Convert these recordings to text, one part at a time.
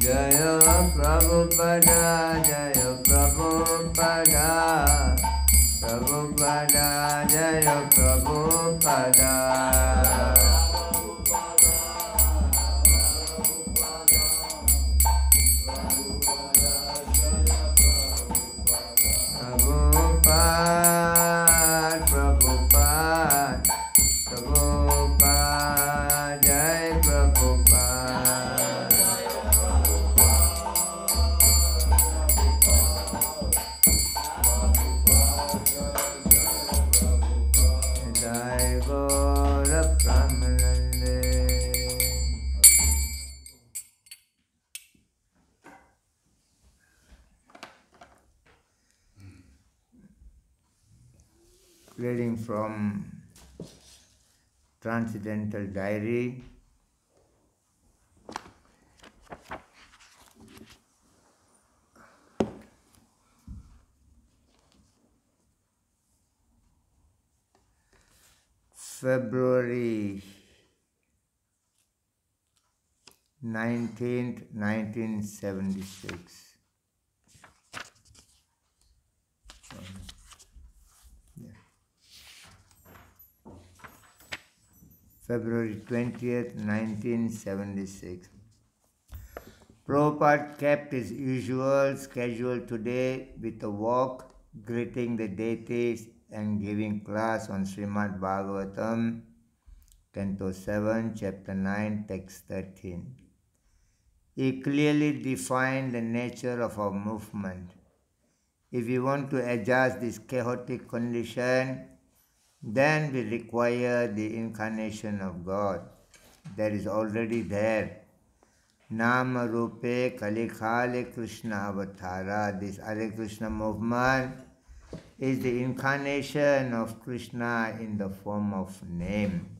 Jaya Prabhupada, Jaya Prabhupada, Prabhupada, Jaya Prabhupada. Prabhupada, Prabhupada, Prabhupada, Jai Prabhupada. Jai Gaura Pramanande. Reading from Transcendental Diary. February 19th, 1976. February 20th, 1976. Prabhupada kept his usual schedule today with a walk, greeting the deities and giving class on Srimad Bhagavatam, Canto 7, Chapter 9, Text 13. He clearly defined the nature of our movement. If we want to adjust this chaotic condition, then we require the incarnation of God that is already there. Nama Rupe Kalikhale Krishna Avatara. This Hare Krishna movement is the incarnation of Krishna in the form of name.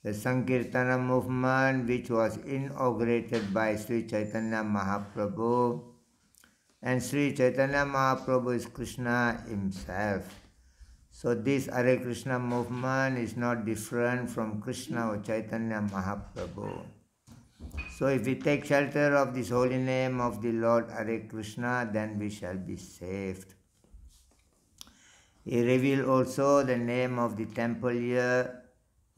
The Sankirtana movement, which was inaugurated by Sri Chaitanya Mahaprabhu, and Sri Chaitanya Mahaprabhu is Krishna himself. So this Hare Krishna movement is not different from Krishna or Chaitanya Mahaprabhu. So if we take shelter of this holy name of the Lord Hare Krishna, then we shall be saved. He revealed also the name of the temple here.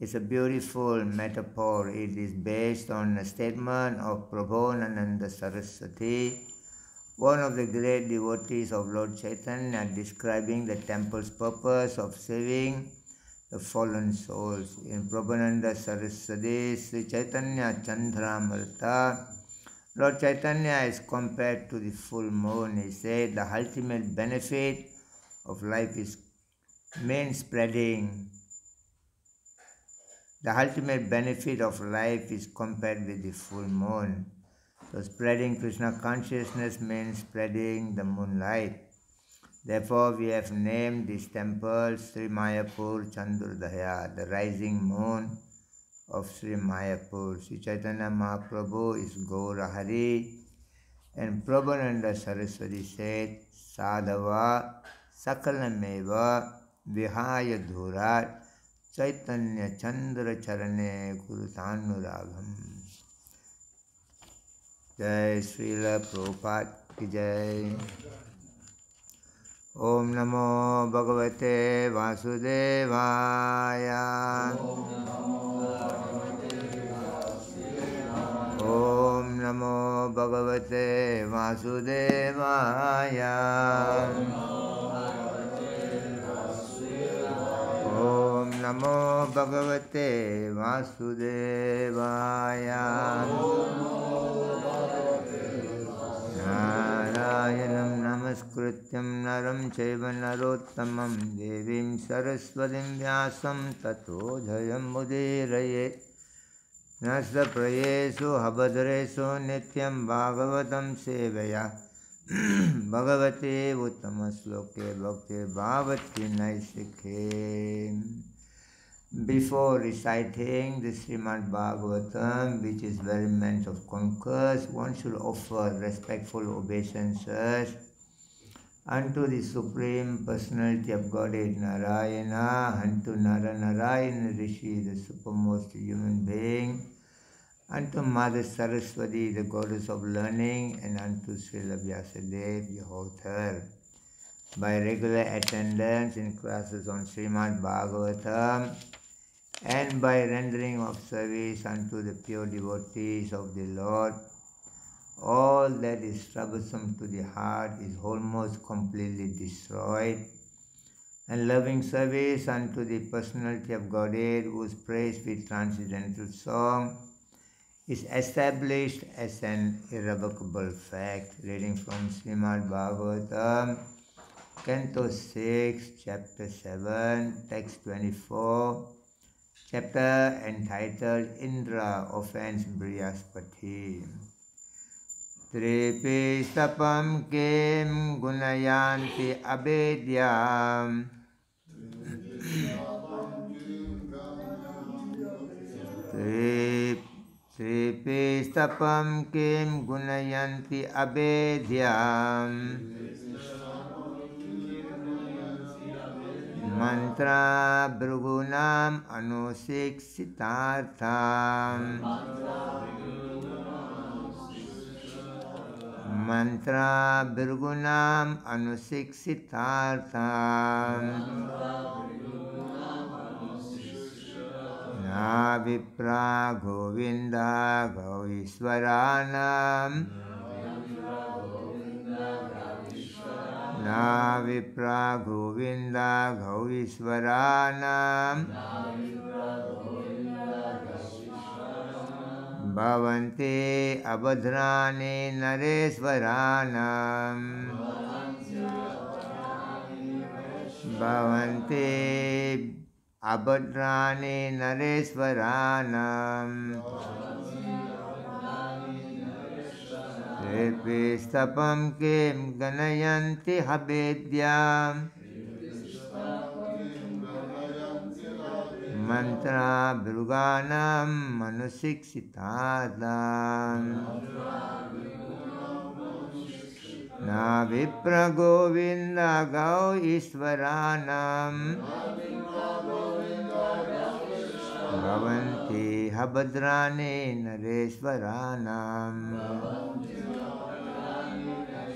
It's a beautiful metaphor. It is based on a statement of Prabhupada Saraswati, one of the great devotees of Lord Chaitanya, describing the temple's purpose of saving the fallen souls. In Prabhupada Saraswati, Sri Chaitanya Chandramrita, Lord Chaitanya is compared to the full moon. He said the ultimate benefit of life is means spreading. The ultimate benefit of life is compared with the full moon. So spreading Krishna consciousness means spreading the moonlight. Therefore, we have named this temple Sri Mayapur Chandrodaya, the rising moon of Sri Mayapur. Sri Chaitanya Mahaprabhu is Gaura Hari, and Prabhupada Saraswati said, Sadhava Sakalameva Vihaya Dhurat Chaitanya Chandra Charane Kurutanuragam. Jai Srila Prabhupada ki Jai. Om Namo Bhagavate Vasudevaya. Om Namo Bhagavate Vasudevaya. Om Namo Bhagavate Vasudevaya. Narayanam Namaskrityam Naram Chaiva Narottamam Devim Saraswatim Vyasam Tato Jayam Mudirayet. Nasa Prayesu Habadresu Nityam Bhagavatam Sevaya Bhagavate Uttamasloke Bhakti Bhavati Naisikhe. Before reciting the Srimad Bhagavatam, which is very meant of concourse, one should offer respectful obeisances unto the Supreme Personality of Godhead Narayana, unto Nara Narayana Rishi, the supermost human being, unto Mother Saraswati, the goddess of learning, and unto Srila Vyasadeva, the author. By regular attendance in classes on Srimad Bhagavatam, and by rendering of service unto the pure devotees of the Lord, all that is troublesome to the heart is almost completely destroyed, and loving service unto the personality of Godhead, whose praise with transcendental song is established as an irrevocable fact. Reading from Srimad Bhagavatam, Canto 6, Chapter 7, Text 24, chapter entitled Indra Offends Brihaspati. Tripi sapam kim gunayanti abedyam. Tripi sapam kim gunayanti abedyam. Mantra Bhrugunam Anusiksitartham. Mantra Bhrugunam Anusiksitartham. Na Vipra Govinda Gaurishwaranam. Na Vipra Govinda Gaurishwaranam. Bhavanti Abhadrani Nareswaranam. Bhavanti Abhadrani Nareswaranam. Tripistapam kim ganayanti habedyam. Mantra Bhruganam Manusiksitadam. Na Vipra Govinda Gau Iswaranam. Bhavanti Habhadrani Nareswaranam.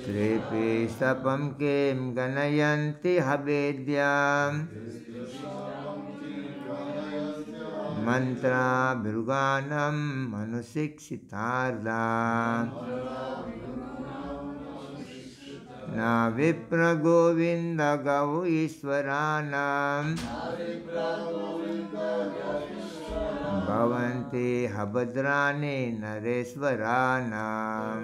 Tripi Sapam Kim Ganayanti Habedyam. Mantra Bhruganam Manusiksitardam. Na Vipra Govinda Gau Iswaranam. Bhavanti Habhadrani Nareswaranam.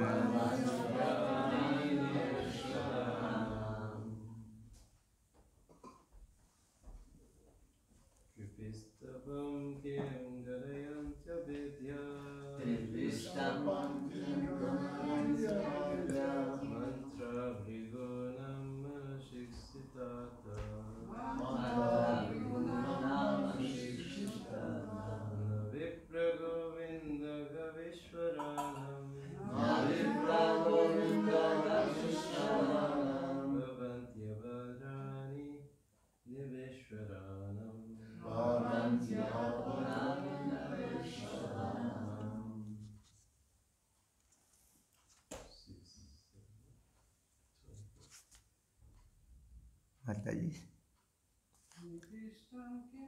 Mataji. Tripistapam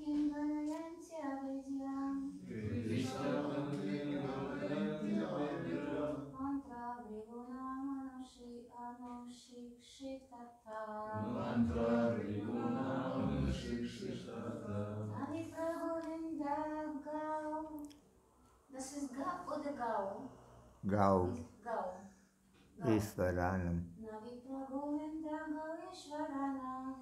kim ganayancha vidyam. Mantra Briguna Anushikshitata. Navi Prabhuvinda Gau. This is Gau or the Gau? Gau Gau. Iswaranam. Navi Prabhuvinda Gau Ishwaranam.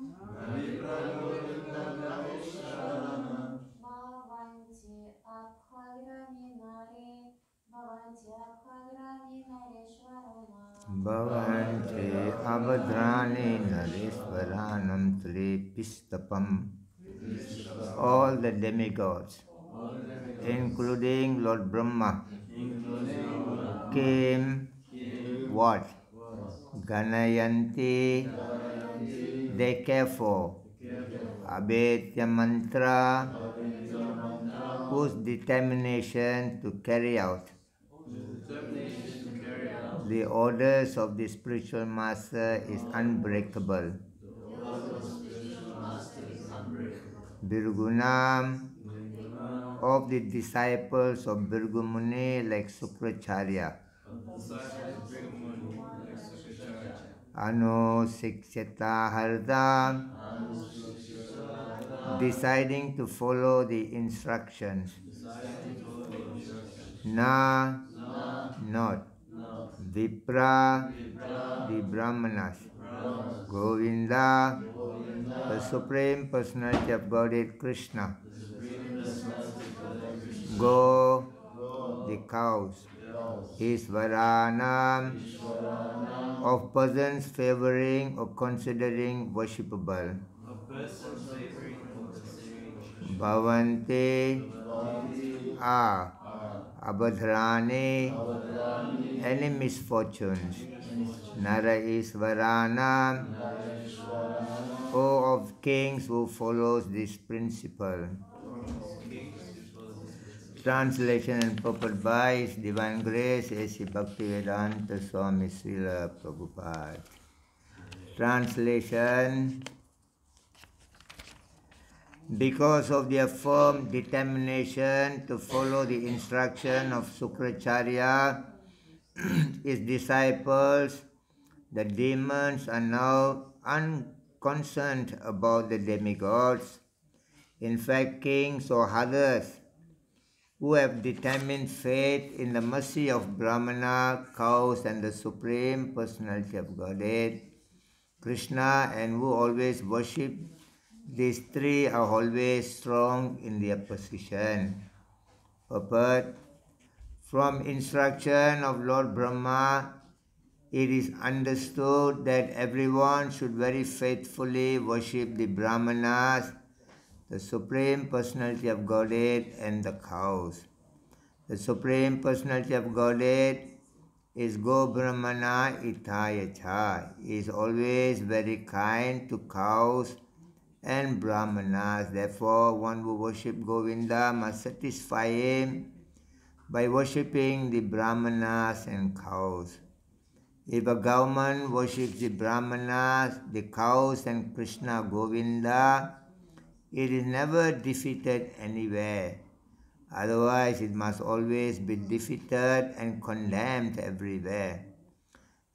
Bhavanti Abhadrani Nareswaranam Pistapam. All the demigods, including Lord Brahma, came what? Ganayanti, they care for. Abhetya mantra, whose determination to carry out the orders of the spiritual master is unbreakable. Birgunam, of the disciples of Birgu Muni like Sukracharya. Anu Sikshita Harda, deciding to follow the instructions. Na, not. Vipra, the Brahmanas. Govinda, the Supreme Personality of Godhead Krishna. Go, the cows. Isvarana, of persons favoring or considering worshipable. Bhavanti, are. Abhadrani, any misfortunes. Nara Isvarana, O of kings who follows this principle. Translation and purport by His Divine Grace A.C. Bhaktivedanta Swami Srila Prabhupada. Translation. Because of their firm determination to follow the instruction of Sukracharya, his disciples, the demons are now unconcerned about the demigods. In fact, kings or others who have determined faith in the mercy of Brahmana, cows, and the Supreme Personality of Godhead, Krishna, and who always worship these three, are always strong in their position. Purport. From instruction of Lord Brahma, it is understood that everyone should very faithfully worship the Brahmanas, the Supreme Personality of Godhead, and the cows. The Supreme Personality of Godhead is Go Brahmana Itayacha. He is always very kind to cows and Brahmanas. Therefore, one who worships Govinda must satisfy him by worshipping the Brahmanas and cows. If a government worships the Brahmanas, the cows, and Krishna Govinda, it is never defeated anywhere. Otherwise, it must always be defeated and condemned everywhere.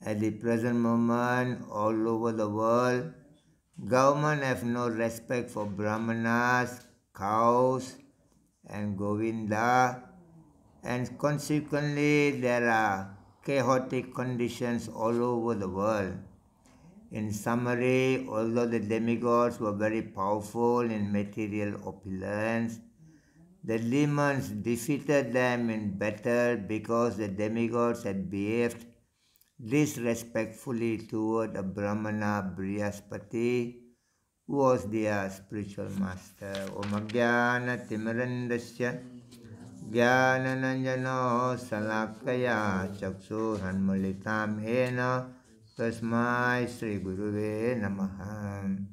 At the present moment, all over the world, government have no respect for Brahmanas, cows, and Govinda, and consequently there are chaotic conditions all over the world. In summary, although the demigods were very powerful in material opulence, the demons defeated them in battle because the demigods had behaved disrespectfully toward a Brahmana Brihaspati, who was their spiritual master. Om Jnana Timirandasya Jnananjano Salakaya Chaksurhanmalitam Ena Tasmai Sri Guruve Namaha.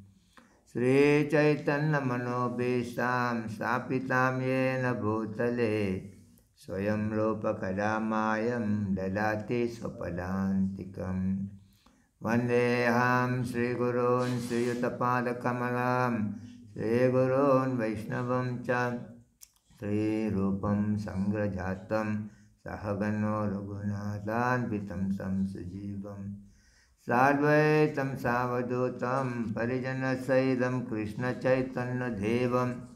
Sri Chaitanya Manobhishtam Sapitam Yena Bhutale Swayam Rupa Kadamayam Dadati Swapadantikam. Vandeham Sri Gurun Sri Yutapada Kamalam Sri Gurun Vaishnavam Cha Sri Rupam Sangrajatam Sahagano Raghunathan Vitam Sam Sujivam Sadvaitam Savadutam Parijana Saidam Krishna Chaitanya Devam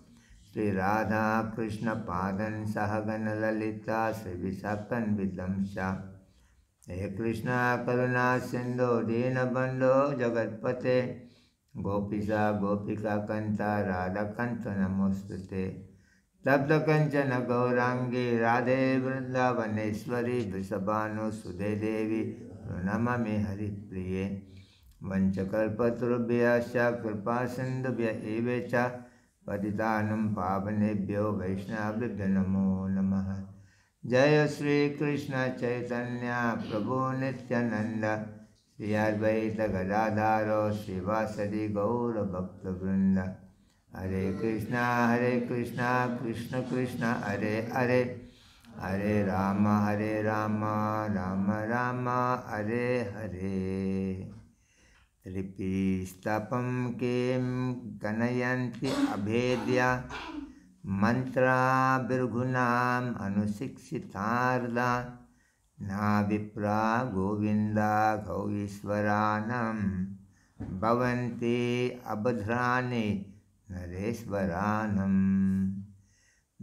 Sri Radha Krishna Padan Sahagana Lalita Sri Visakan Vidamsha. He Krishna Karuna Sindhu Dina Bandhu Jagatpate Gopisa Gopika Kanta Radha Kanta Namostute Tapta Kanchana Gaurangi Radhe Vrindavaneshwari Vrisabhanu Sudhe Devi Pranamami Haripriye Vanchakalpatrubhyascha Kripasindubhya evecha Patitanam Pavanebhyo Vaishnavibhyo Namo Namaha. Jaya Sri Krishna Chaitanya Prabhu Nityananda Sri Advaita Gadadharo Srivasadi Gaura Bhakta Vrinda. Hare Krishna, Krishna Krishna, Hare Hare, Hare Rama, Rama Rama, Hare Hare. Tripistapam kim ganayanti abhedya mantra birgunam anusiksitarda na vipra govinda gaurishwaranam bhavanti abhadrani nareswaranam.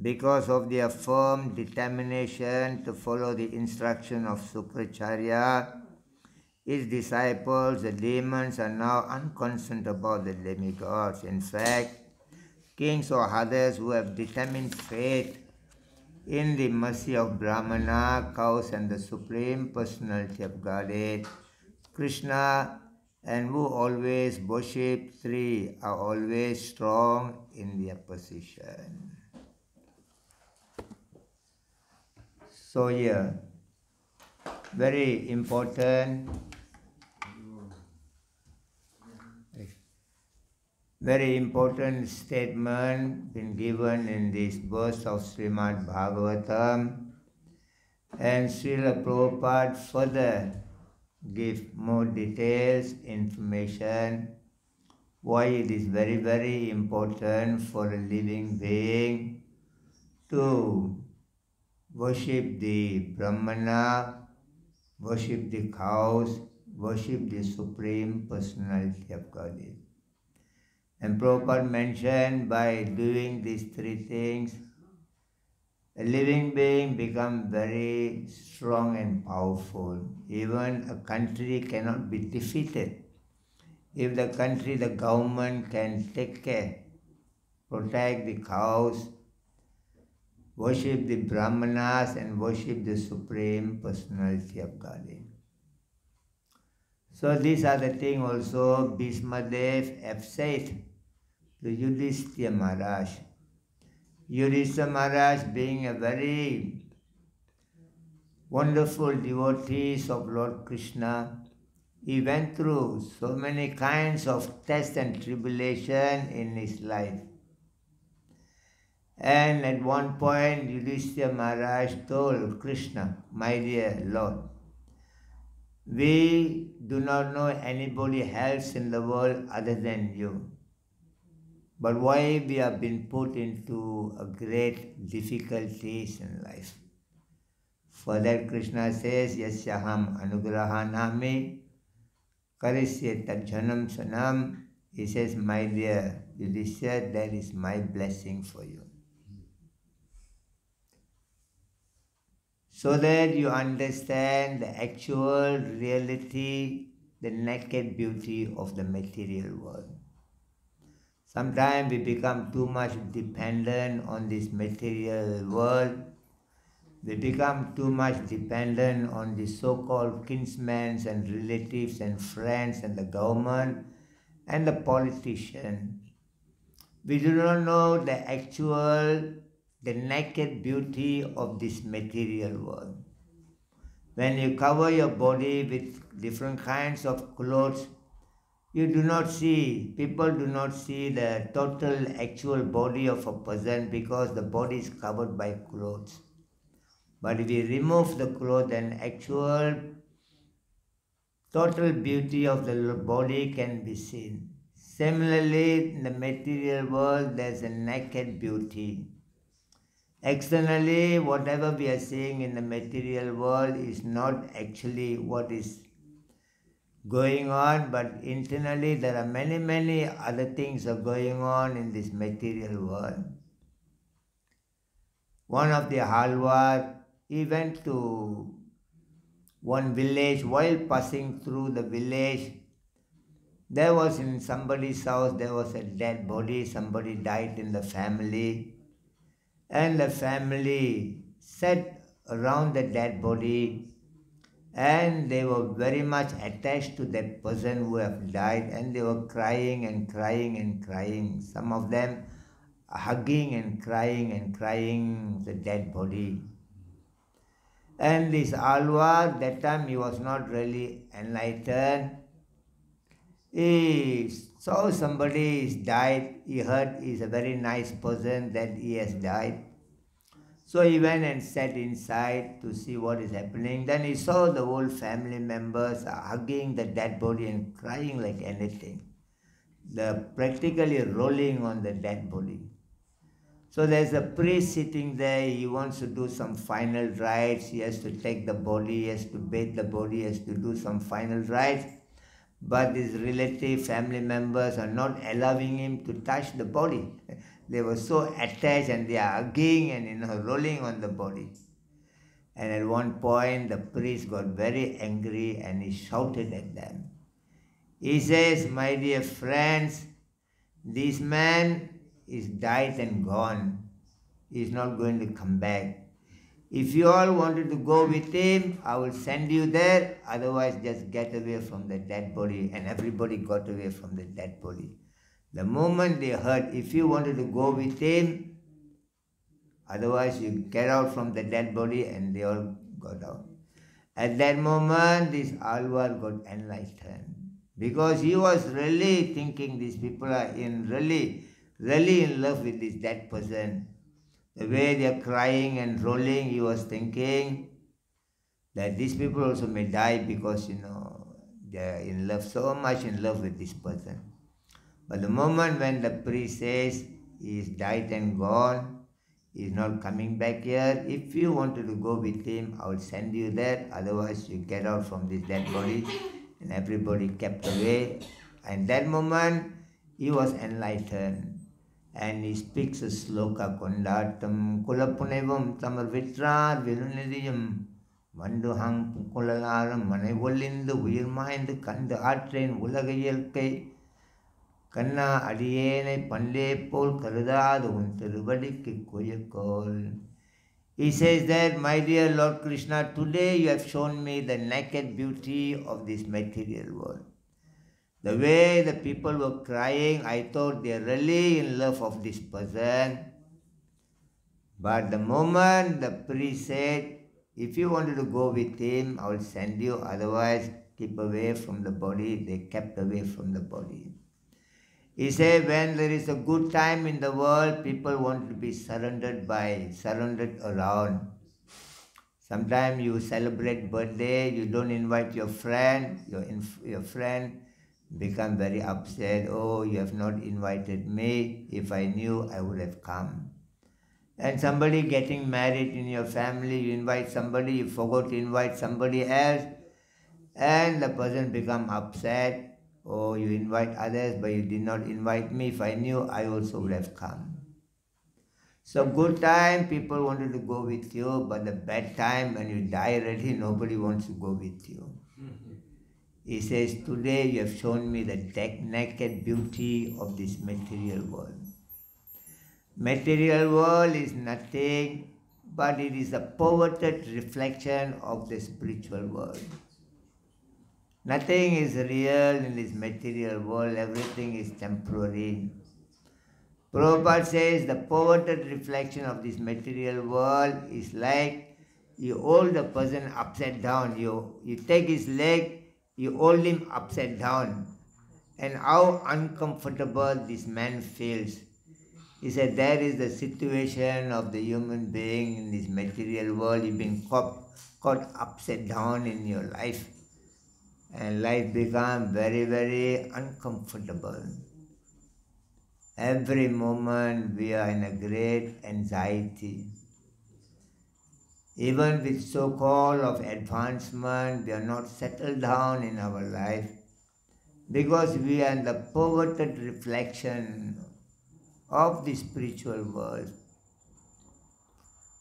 Because of their firm determination to follow the instruction of Sukracharya, his disciples, the demons, are now unconcerned about the demigods. In fact, kings or others who have determined faith in the mercy of Brahmana, cows, and the Supreme Personality of Godhead, Krishna, and who always worship three, are always strong in their position. So here, very important statement been given in this verse of Srimad Bhagavatam, and Srila Prabhupada further give more details, information, why it is very, very important for a living being to worship the Brahmana, worship the cows, worship the Supreme Personality of Godhead. And Prabhupada mentioned by doing these three things, a living being becomes very strong and powerful. Even a country cannot be defeated if the country, the government can take care, protect the cows, worship the Brahmanas, and worship the Supreme Personality of Godhead. So these are the things also Bhishmadev have said to Yudhishthira Maharaj. Yudhishthira Maharaj, being a very wonderful devotee of Lord Krishna, he went through so many kinds of tests and tribulation in his life. And at one point, Yudhishthira Maharaj told Krishna, "My dear Lord, we do not know anybody else in the world other than you. But why we have been put into a great difficulties in life?" For that Krishna says, "Yasyaham anugrahanami karisye tajjanam sanam." He says, "My dear Yudhishthira, that is my blessing for you." So that you understand the actual reality, the naked beauty of the material world. Sometimes we become too much dependent on this material world. We become too much dependent on the so-called kinsmen and relatives and friends and the government and the politician. We do not know the actual, the naked beauty of this material world. When you cover your body with different kinds of clothes, you do not see, people do not see the total actual body of a person because the body is covered by clothes. But if we remove the clothes, then actual total beauty of the body can be seen. Similarly, in the material world, there is a naked beauty. Externally, whatever we are seeing in the material world is not actually what is going on, but internally there are many, many other things are going on in this material world. One of the Halwar, he went to one village. While passing through the village, there was in somebody's house, there was a dead body. Somebody died in the family, and the family sat around the dead body and they were very much attached to that person who have died, and they were crying and crying and crying. Some of them hugging and crying the dead body. And this Alvar, that time he was not really enlightened. He saw somebody is died. He heard he's a very nice person that he has died. So he went and sat inside to see what is happening. Then he saw the whole family members hugging the dead body and crying like anything. They're practically rolling on the dead body. So there's a priest sitting there. He wants to do some final rites. He has to take the body, he has to bathe the body, he has to do some final rites. But his relative, family members are not allowing him to touch the body. They were so attached and they are hugging and rolling on the body. And at one point the priest got very angry and he shouted at them. He says, "My dear friends, this man is died and gone. He is not going to come back. If you all wanted to go with him, I will send you there. Otherwise, just get away from the dead body." And everybody got away from the dead body. The moment they heard, if you wanted to go with him, otherwise you get out from the dead body, and they all got out. At that moment, this Alvar got enlightened. Because he was really thinking these people are really in love with this dead person. The way they are crying and rolling, he was thinking that these people also may die because, they are in love, so much in love with this person. But the moment when the priest says he is died and gone, he is not coming back here, if you wanted to go with him, I will send you there, otherwise you get out from this dead body. And everybody kept away. And that moment, he was enlightened. And he speaks a sloka, Kondatam Kulapunevam Tamar Vitrar Vilunidiyam Vanduhang Pukulalaram Manevolindu Virmind Kanda Atrain Ulagayelke Kanna Adiene Pande Pol Karada Unterubadiki Koyakol. He says that, "My dear Lord Krishna, today you have shown me the naked beauty of this material world. The way the people were crying, I thought they are really in love of this person. But the moment the priest said, if you wanted to go with him, I will send you, otherwise keep away from the body," they kept away from the body. He said, when there is a good time in the world, people want to be surrounded around. Sometimes you celebrate birthday, you don't invite your friend, your friend become very upset. "Oh, you have not invited me. If I knew, I would have come." And somebody getting married in your family, you invite somebody, you forgot to invite somebody else, and the person become upset. "Oh, you invite others, but you did not invite me. If I knew, I also would have come." So good time, people wanted to go with you, but the bad time, when you die already, nobody wants to go with you. He says, "Today you have shown me the naked beauty of this material world. Material world is nothing, but it is a perverted reflection of the spiritual world. Nothing is real in this material world, everything is temporary." Prabhupada says the perverted reflection of this material world is like you hold the person upside down. You take his leg, you hold him upside down. And how uncomfortable this man feels. He said, there is the situation of the human being in this material world. You've been caught upside down in your life. And life becomes very, very uncomfortable. Every moment we are in a great anxiety. Even with so-called of advancement, we are not settled down in our life because we are in the perverted reflection of the spiritual world.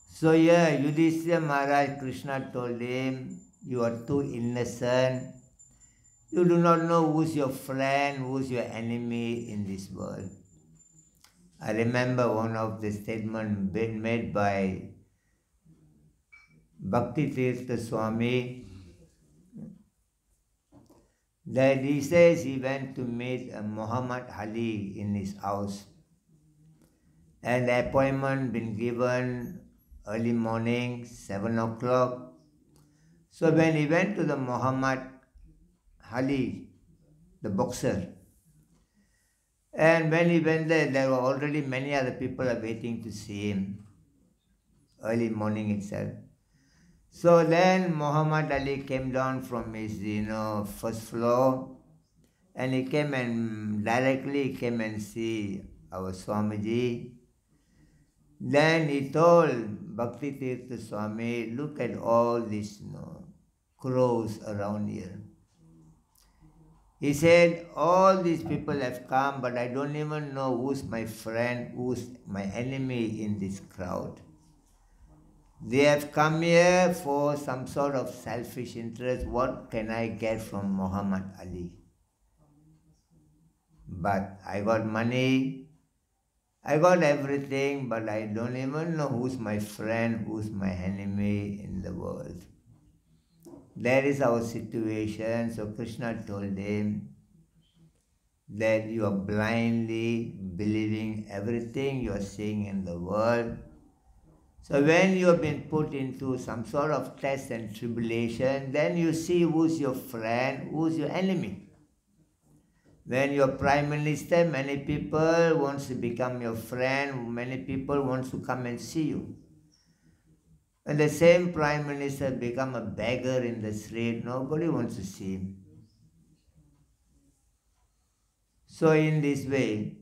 So here, Yudhishthira Maharaj, Krishna told him, "You are too innocent. You do not know who's your friend, who's your enemy in this world." I remember one of the statements been made by Bhakti Swami. that he says he went to meet Muhammad Ali in his house. And the appointment been given early morning, 7 o'clock. So when he went to the Muhammad Ali, the boxer, and when he went there were already many other people are waiting to see him, early morning itself. So then Muhammad Ali came down from his, first floor, and he came and directly came and see our Swamiji. Then he told Bhakti Tirtha Swami, look at all these crows around here. He said, all these people have come, but I don't even know who's my friend, who's my enemy in this crowd. They have come here for some sort of selfish interest. What can I get from Muhammad Ali? But I got money, I got everything, but I don't even know who's my friend, who's my enemy in the world. That is our situation. So Krishna told him that you are blindly believing everything you are seeing in the world. So when you have been put into some sort of test and tribulation, then you see who's your friend, who's your enemy. When you're Prime Minister, many people want to become your friend, many people want to come and see you. When the same Prime Minister become a beggar in the street, nobody wants to see him. So in this way,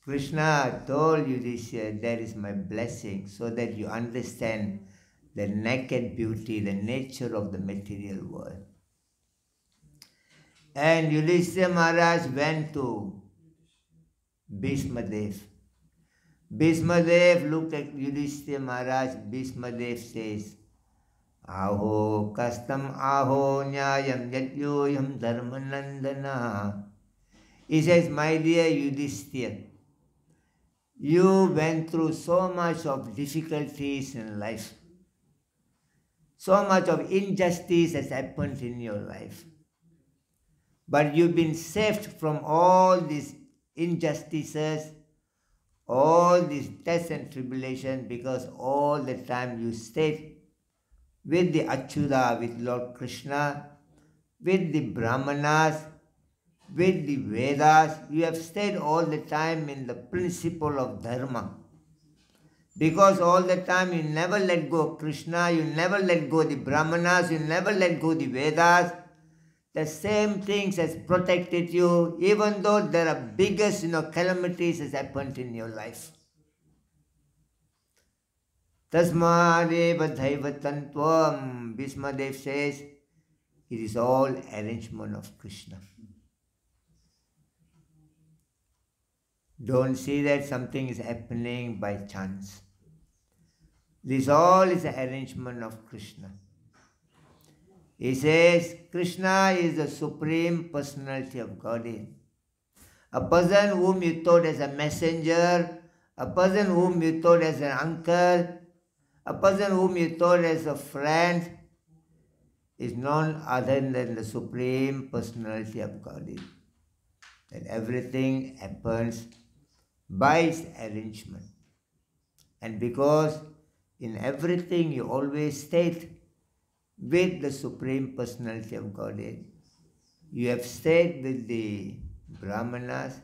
Krishna told you this year, that is my blessing, so that you understand the naked beauty, the nature of the material world. And Yudhishthira Maharaj went to Bhishmadev. Bhishmadev looked at Yudhishthira Maharaj. Bhishmadev says, Aho kastam aho nyayam yatyoyam dharmanandana. He says, my dear Yudhishthira, you went through so much of difficulties in life. So much of injustice has happened in your life. But you've been saved from all these injustices, all these tests and tribulations, because all the time you stayed with the Achyuta, with Lord Krishna, with the Brahmanas, with the Vedas. You have stayed all the time in the principle of Dharma. Because all the time you never let go of Krishna, you never let go of the Brahmanas, you never let go of the Vedas. The same things has protected you, even though there are biggest calamities has happened in your life. Tasmadeva Dhaivatantvam, Bhishmadev says, it is all arrangement of Krishna. Don't see that something is happening by chance. This all is an arrangement of Krishna. He says, Krishna is the Supreme Personality of Godhead. A person whom you thought as a messenger, a person whom you thought as an uncle, a person whom you thought as a friend, is none other than the Supreme Personality of Godhead. That everything happens by his arrangement. And because in everything you always stayed with the Supreme Personality of Godhead, you have stayed with the Brahmanas,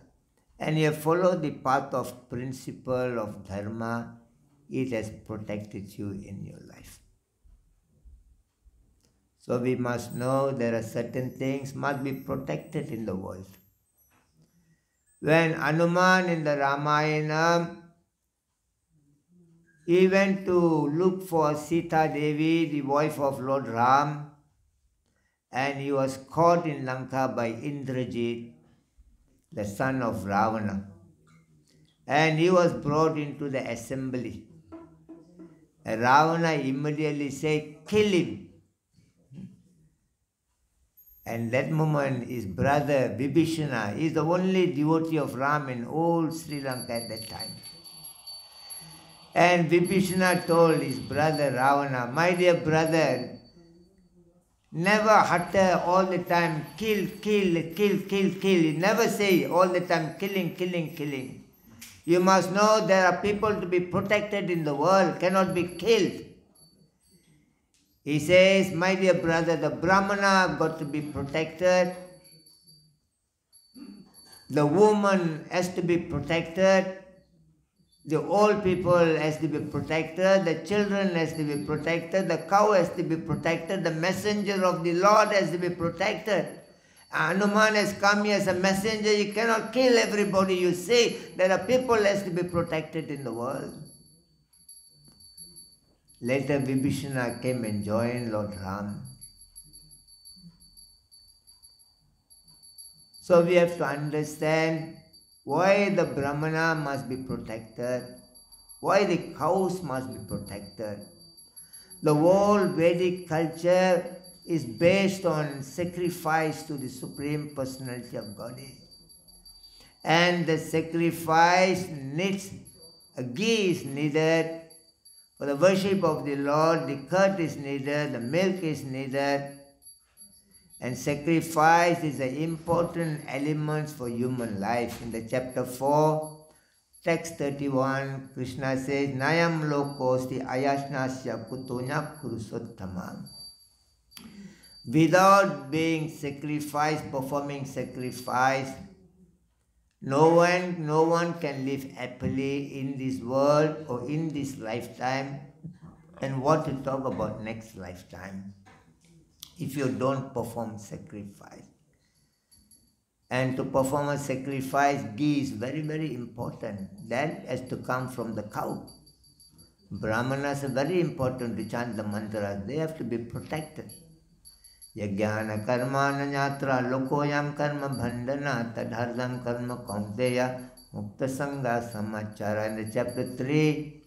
and you have followed the path of principle of Dharma, it has protected you in your life. So we must know there are certain things must be protected in the world. When Hanuman in the Ramayana, he went to look for Sita Devi, the wife of Lord Ram, and he was caught in Lanka by Indrajit, the son of Ravana. And he was brought into the assembly. And Ravana immediately said, kill him. And that moment his brother Vibhishana is the only devotee of Ram in all Sri Lanka at that time. And Vibhishana told his brother Ravana, my dear brother, Never utter all the time, kill, kill, kill, kill, kill. You never say all the time, killing, killing, killing. You must know there are people to be protected in the world, cannot be killed. He says, my dear brother, the Brahmana have got to be protected. The woman has to be protected. The old people has to be protected, the children has to be protected, the cow has to be protected, the messenger of the Lord has to be protected. Hanuman has come here as a messenger, you cannot kill everybody you see. There are people has to be protected in the world. Later Vibhishana came and joined Lord Ram. So we have to understand why the Brahmana must be protected, why the cows must be protected. The whole Vedic culture is based on sacrifice to the Supreme Personality of Godhead. And the sacrifice needs, a ghee is needed. For the worship of the Lord, the curd is needed, the milk is needed. And sacrifice is an important element for human life. In the chapter 4, text 31, Krishna says, Nayam lokosti ayasnasya kutonya kurusottamam. Without being sacrificed, performing sacrifice, no one can live happily in this world or in this lifetime. And what to talk about next lifetime, if you don't perform sacrifice. And to perform a sacrifice, ghee is very, very important. That has to come from the cow. Brahmanas are very important to chant the mantras. They have to be protected. Yajnana karma nanyatra lokoyam karma bhandana tadhardam karma kaunteya mukta sangha samachara. In the chapter 3,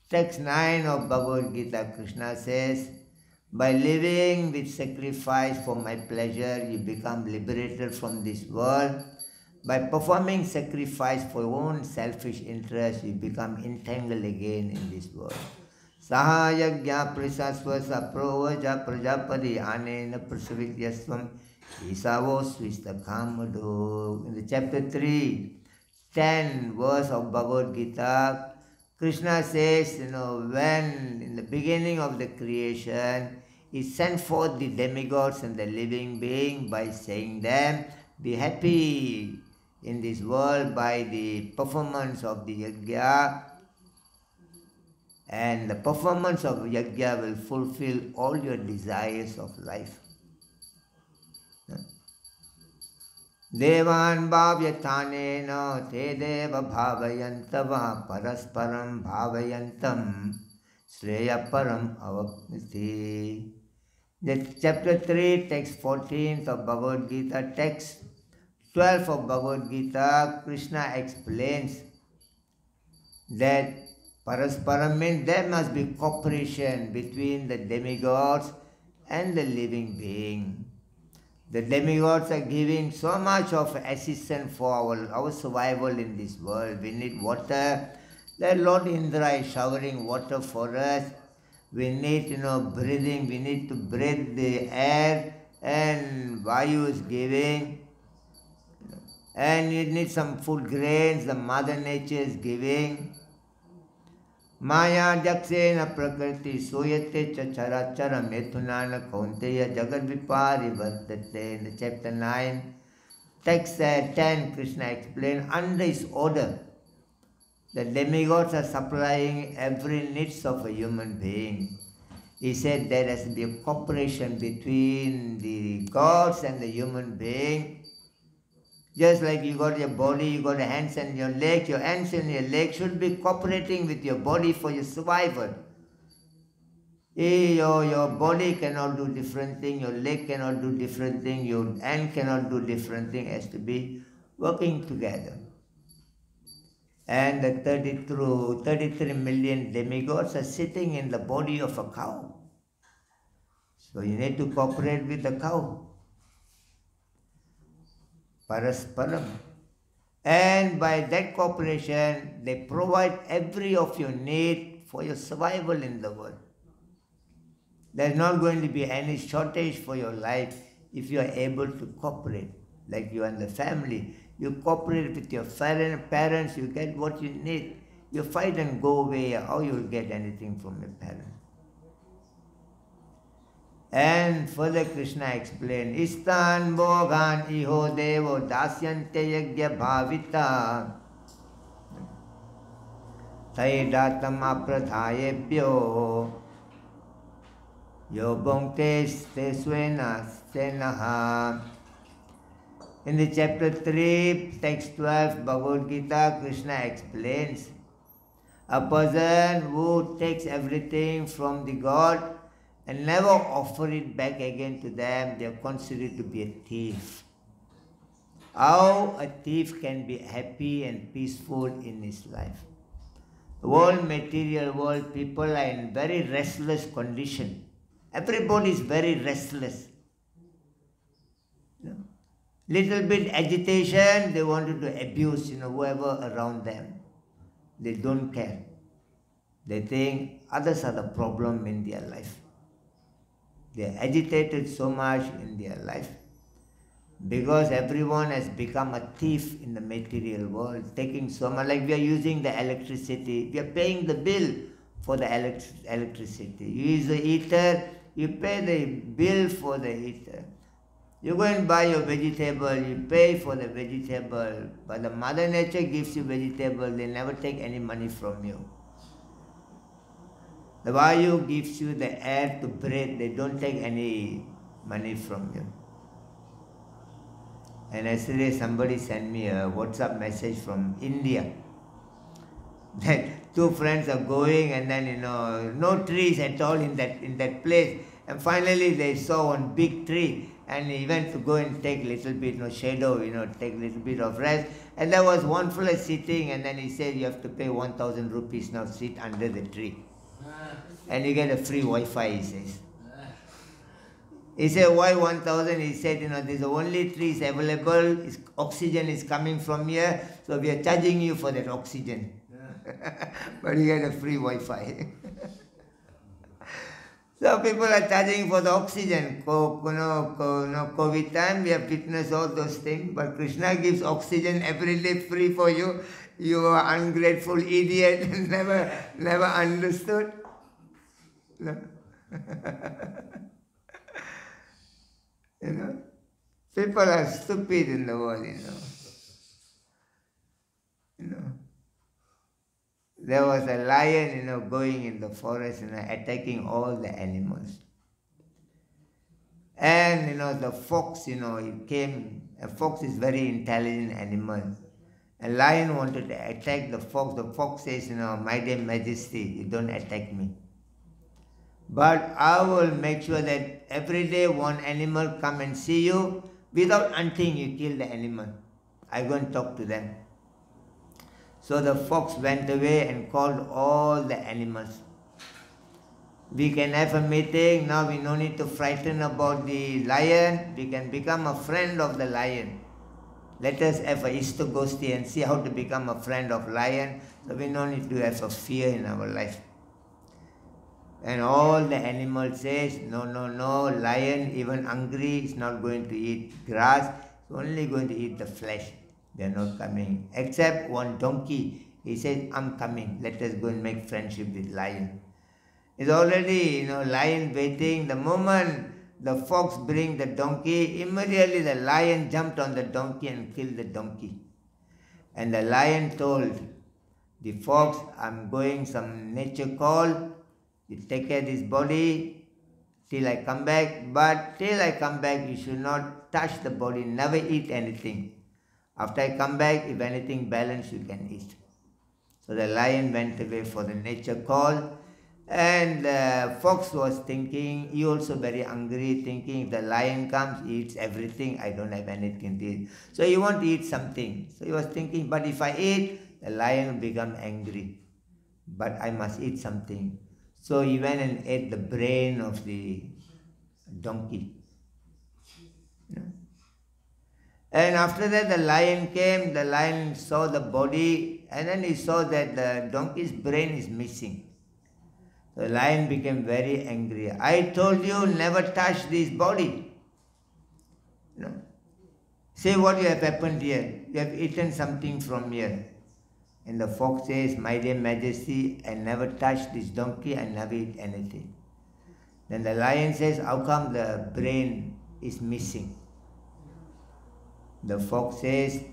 text 9 of Bhagavad Gita, Krishna says, by living with sacrifice for my pleasure, you become liberated from this world. By performing sacrifice for your own selfish interest, you become entangled again in this world. Sahayagya prisasva saprovaja prajapadi anena prasavityasvam isavo svista kamado. In the chapter 3, 10 verse of Bhagavad Gita, Krishna says, when in the beginning of the creation, He sent forth the demigods and the living being by saying them, be happy in this world by the performance of the yajna. And the performance of yajna will fulfill all your desires of life. Devan bhavyatanena te deva bhavayantava parasparam bhavayantam sreya param avapniti. The chapter 3, text 14 of Bhagavad Gita, text 12 of Bhagavad Gita, Krishna explains that parasparam means there must be cooperation between the demigods and the living being. The demigods are giving so much of assistance for our survival in this world. We need water. The Lord Indra is showering water for us. We need, breathing. We need to breathe the air, and Vayu is giving. And you need some food grains. The Mother Nature is giving. Maya jaksena prakriti suyate chachara chara methunana kaunteya jagad vipari vartate. In the chapter 9, text 10, Krishna explained, under His order, the demigods are supplying every needs of a human being. He said there has to be a cooperation between the gods and the human being. Just like you got your body, you got your hands and your legs, your hands and your legs should be cooperating with your body for your survival. Your body cannot do different thing, your leg cannot do different thing, your hand cannot do different thing. It has to be working together. And the 33 million demigods are sitting in the body of a cow. So you need to cooperate with the cow. Parasparam. And by that cooperation, they provide every of your need for your survival in the world. There's not going to be any shortage for your life if you are able to cooperate. Like you and the family, you cooperate with your parents, you get what you need. You fight and go away, how you will get anything from your parents? And further Krishna explained, Istan Bhogan Iho Devo Dasyante Yagya Bhavita Taidatam Apradhayebhyo Yo Bhongte Svena Senaha. In the chapter 3, text 12, Bhagavad Gita, Krishna explains, a person who takes everything from the God and never offer it back again to them, they are considered to be a thief. How a thief can be happy and peaceful in his life? The whole material world, people are in very restless condition. Everybody is very restless. Little bit agitation, they wanted to abuse, whoever around them. They don't care. They think others are the problem in their life. They are agitated so much in their life because everyone has become a thief in the material world, taking so much. Like we are using the electricity, we are paying the bill for the electricity. You use the heater, you pay the bill for the heater. You go and buy your vegetable, you pay for the vegetable, but the Mother Nature gives you vegetable, they never take any money from you. The Vayu gives you the air to breathe, they don't take any money from you. And yesterday somebody sent me a WhatsApp message from India that two friends are going and then no trees at all in that place, and finally they saw one big tree and he went to go and take a little bit shadow, take a little bit of rest, and there was one fellow sitting, and then he said you have to pay 1,000 rupees now, sit under the tree and you get a free Wi-Fi, he says. He said, why 1,000? He said, there's only trees available, oxygen is coming from here, so we are charging you for that oxygen. But you get a free Wi-Fi. So people are charging for the oxygen. COVID time, we have witnessed all those things, but Krishna gives oxygen every day free for you. You are ungrateful idiot, never understood. No. People are stupid in the world, There was a lion, going in the forest, attacking all the animals. And, the fox, it came. A fox is very intelligent animal. A lion wanted to attack the fox. The fox says, my dear majesty, you don't attack me. But I will make sure that every day one animal come and see you. Without hunting, you kill the animal. I go and talk to them. So the fox went away and called all the animals. We can have a meeting. Now we no need to frighten about the lion. We can become a friend of the lion. Let us have a Istagosti and see how to become a friend of lion. So we no need to have a fear in our life. And all the animals says, no, lion even hungry is not going to eat grass, it's only going to eat the flesh. They are not coming. Except one donkey, he says, I'm coming, let us go and make friendship with lion. It's already, lion waiting. The moment the fox bring the donkey, immediately the lion jumped on the donkey and killed the donkey. And the lion told the fox, I'm going some nature call, you take care of this body till I come back, but till I come back you should not touch the body, never eat anything. After I come back, if anything balanced, you can eat. So the lion went away for the nature call, and the fox was thinking, he also very hungry, thinking if the lion comes, he eats everything, I don't have anything to eat. So he want to eat something. So he was thinking, but if I eat, the lion will become angry. But I must eat something. So he went and ate the brain of the donkey. And after that the lion came, the lion saw the body, and then he saw that the donkey's brain is missing. The lion became very angry. I told you never touch this body. Say what you have happened here. You have eaten something from here. And the fox says, my dear Majesty, I never touched this donkey, I never eat anything. Then the lion says, how come the brain is missing? The fox says,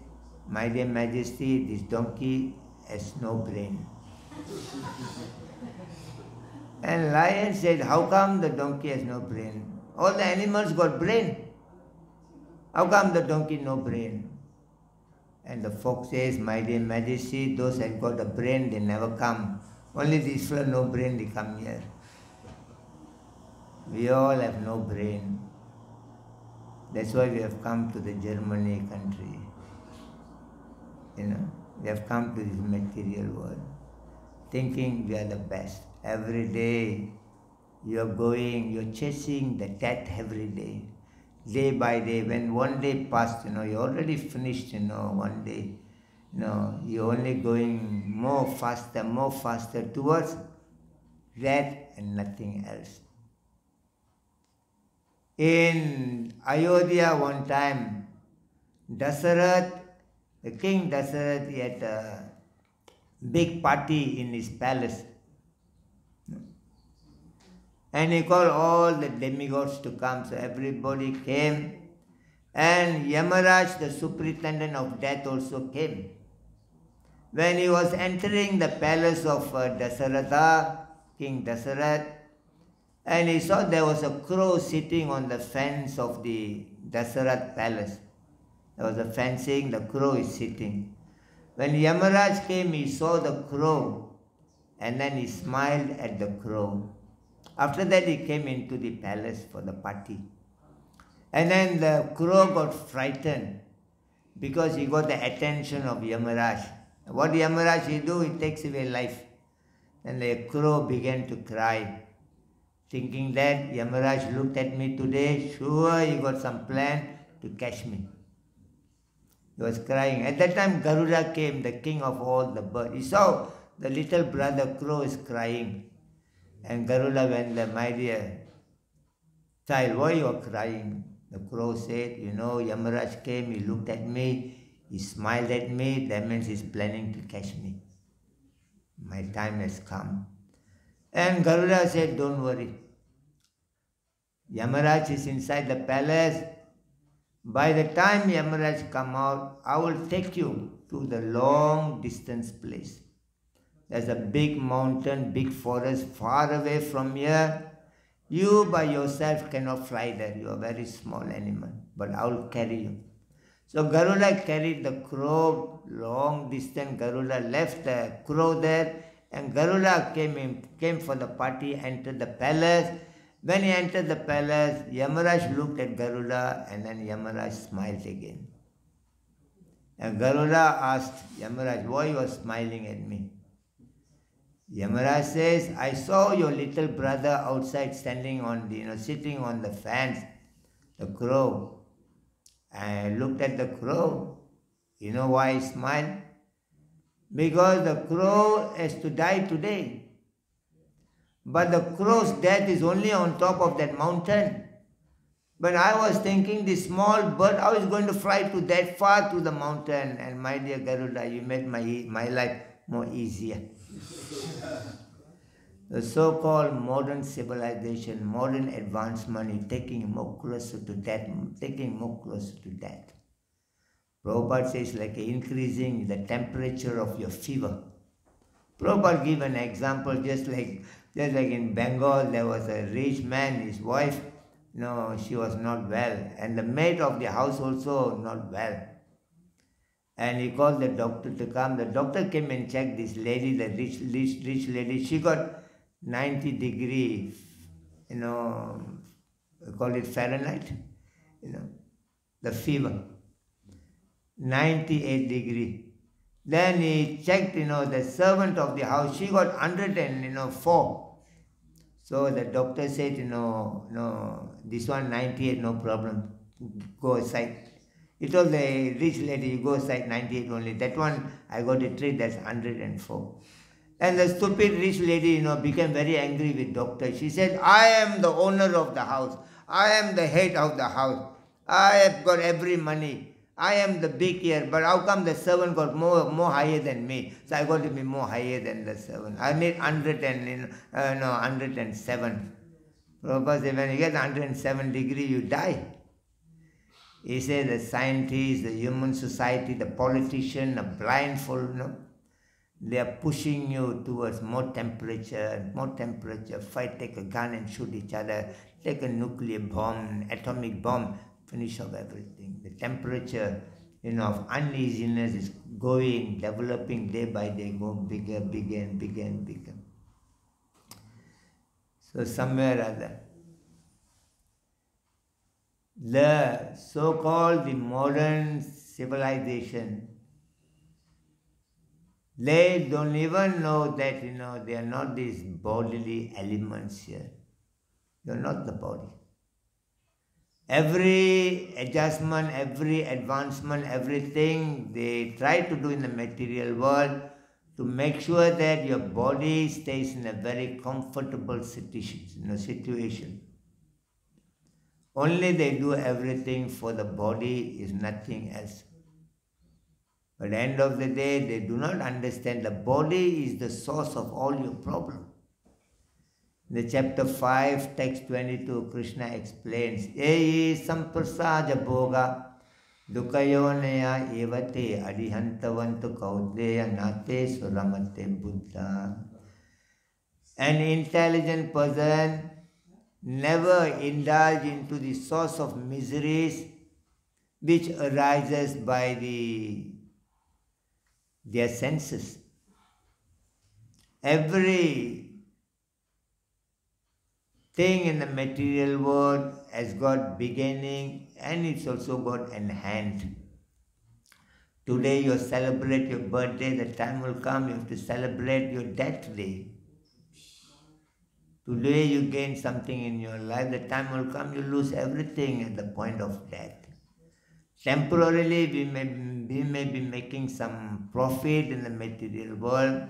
my dear Majesty, this donkey has no brain. And lion said, how come the donkey has no brain? All the animals got brain. How come the donkey no brain? And the fox says, my dear Majesty, those that got a brain, they never come. Only these fellow no brain, they come here. We all have no brain. That's why we have come to the Germany country. We have come to this material world, thinking we are the best. Every day you are going, you are chasing the death every day. Day by day, when one day passed, you already finished, one day, you're only going more faster towards death and nothing else. In Ayodhya one time, the king Dasarath, he had a big party in his palace. And he called all the demigods to come, so everybody came. And Yamaraj, the superintendent of death, also came. When he was entering the palace of Dasaratha, King Dasarath, and he saw there was a crow sitting on the fence of the Dasarath palace. There was a fencing, the crow is sitting. When Yamaraj came, he saw the crow, and then he smiled at the crow. After that, he came into the palace for the party. And then the crow got frightened because he got the attention of Yamaraj. What Yamaraj he do? He takes away life. And the crow began to cry, thinking that Yamaraj looked at me today, sure he got some plan to catch me. He was crying. At that time, Garuda came, the king of all the birds. He saw the little brother crow is crying. And Garuda went, my dear child, why you are crying? The crow said, Yamaraj came, he looked at me, he smiled at me, that means he's planning to catch me. My time has come. And Garuda said, don't worry. Yamaraj is inside the palace. By the time Yamaraj come out, I will take you to the long distance place. There's a big mountain, big forest far away from here. You by yourself cannot fly there. You are a very small animal, but I will carry you. So Garuda carried the crow long distance. Garuda left the crow there, and Garuda came for the party, entered the palace. When he entered the palace, Yamaraj looked at Garuda, and then Yamaraj smiled again. And Garuda asked Yamaraj, why you are smiling at me? Yamaraj says, I saw your little brother outside standing on the, sitting on the fence, the crow. I looked at the crow. You know why I smiled? Because the crow has to die today. But the crow's death is only on top of that mountain. But I was thinking this small bird, how is going to fly to that far to the mountain? And my dear Garuda, you made my life more easier. The so-called modern civilization, modern advancement is taking more closer to death, Prabhupada says like increasing the temperature of your fever. Prabhupada give an example, just like in Bengal, there was a rich man, his wife, she was not well, and the maid of the house also not well. And he called the doctor to come. The doctor came and checked this lady, the rich lady. She got 90 degrees, we call it Fahrenheit, the fever. 98 degrees. Then he checked, the servant of the house, she got 104. So the doctor said, this one 98, no problem, go aside. He told the rich lady, you go aside, 98 only. That one, I got a treat, that's 104. And the stupid rich lady, became very angry with doctor. She said, I am the owner of the house. I am the head of the house. I have got every money. I am the big here, but how come the servant got more higher than me? So I got to be more higher than the servant. I need 107. Because when you get 107 degree, you die. He said the scientists, the human society, the politician, the blindfold, they are pushing you towards more temperature, fight, take a gun and shoot each other, take a nuclear bomb, atomic bomb, finish off everything. The temperature, of uneasiness is developing day by day, go bigger and bigger. So somewhere or other, the so-called the modern civilization, they don't even know that, they are not these bodily elements here. You're not the body. Every adjustment, every advancement, everything they try to do in the material world to make sure that your body stays in a very comfortable situation. Only they do everything for the body, is nothing else. But at the end of the day, they do not understand the body is the source of all your problems. In the chapter 5, text 22, Krishna explains, Eyi samprasaja bhoga dukayoneya evate adihantavantu kaudeya nate suramate buddha. An intelligent person never indulge into the source of miseries which arises by their senses. Every thing in the material world has got beginning and it's also got an end. Today you celebrate your birthday, the time will come you have to celebrate your death day. Today you gain something in your life, the time will come you lose everything at the point of death. Temporarily we may be making some profit in the material world,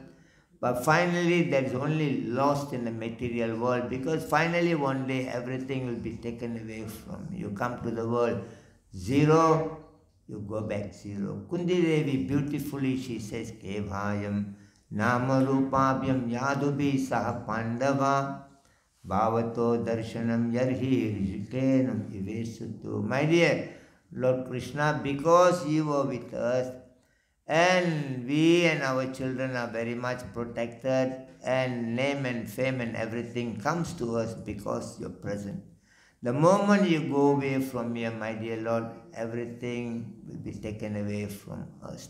but finally there is only lost in the material world, because finally one day everything will be taken away from you. You come to the world zero, you go back zero. Kundi Devi beautifully she says, Kevayam Nama Rupabhyam Yadubi Saha Pandava Bhavato Darshanam Yarhi Rishikenam Ivesutu. My dear Lord Krishna, because you were with us and we and our children are very much protected, and name and fame and everything comes to us because you're present. The moment you go away from here, my dear Lord, everything will be taken away from us.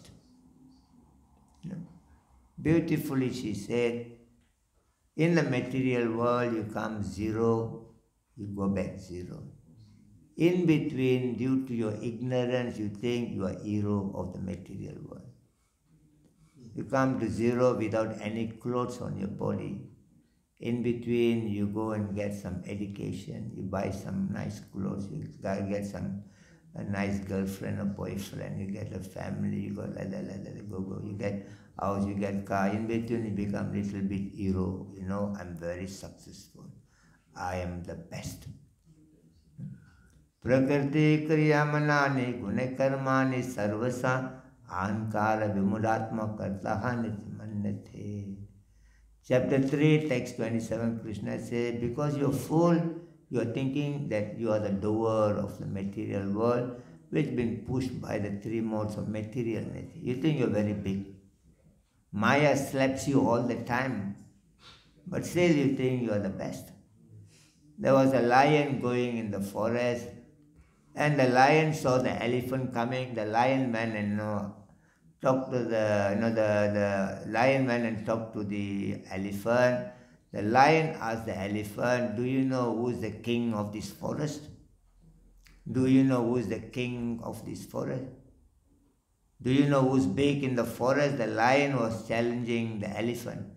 Beautifully she said, in the material world you come zero, you go back zero. In between, due to your ignorance, you think you are hero of the material world. You come to zero without any clothes on your body. In between, you go and get some education, you buy some nice clothes, you get a nice girlfriend or boyfriend, you get a family, you go go, you get house, you get car. In between, you become a little bit hero. I'm very successful. I am the best. Prakriti kriyamanani gunakarmani sarvasa ankara vimudatma kartaha nitmannate. Chapter 3, text 27, Krishna says, because you're fool, you're thinking that you are the doer of the material world, which has been pushed by the three modes of materiality. You think you're very big. Maya slaps you all the time, but still you think you are the best. There was a lion going in the forest, and the lion saw the elephant coming. The lion went and talked to the lion went and talked to the elephant. The lion asked the elephant, do you know who is the king of this forest? Do you know who is the king of this forest? Do you know who's big in the forest? The lion was challenging the elephant.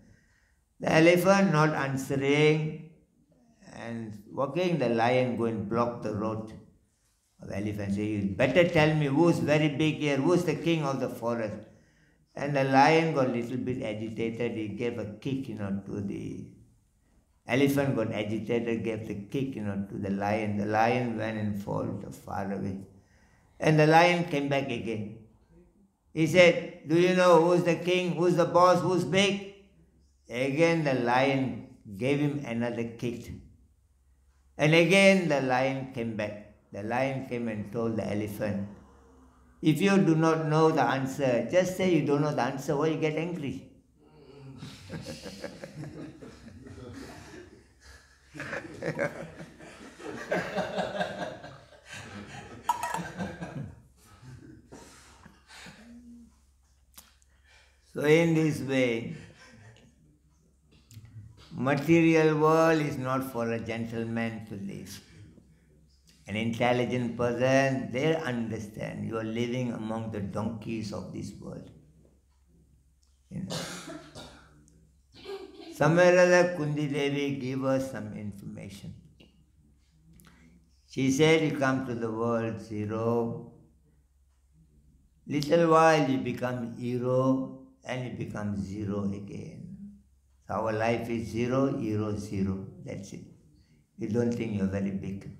The elephant not answering and walking, the lion go and block the road. The elephant say, you better tell me who's very big here, who's the king of the forest. And the lion got a little bit agitated. He gave a kick, to the elephant. Got agitated, gave the kick, to the lion. The lion went and fell far away. And the lion came back again. He said, do you know who's the king, who's the boss, who's big? Again the lion gave him another kick. And again the lion came back. The lion came and told the elephant, if you do not know the answer, just say you don't know the answer, why you get angry? So in this way, material world is not for a gentleman to live. An intelligent person, they understand you are living among the donkeys of this world. Somewhere or other, Kundi Devi gave us some information. She said, you come to the world zero, little while you become hero, and you become zero again. So our life is zero, hero, zero. That's it. You don't think you're very big.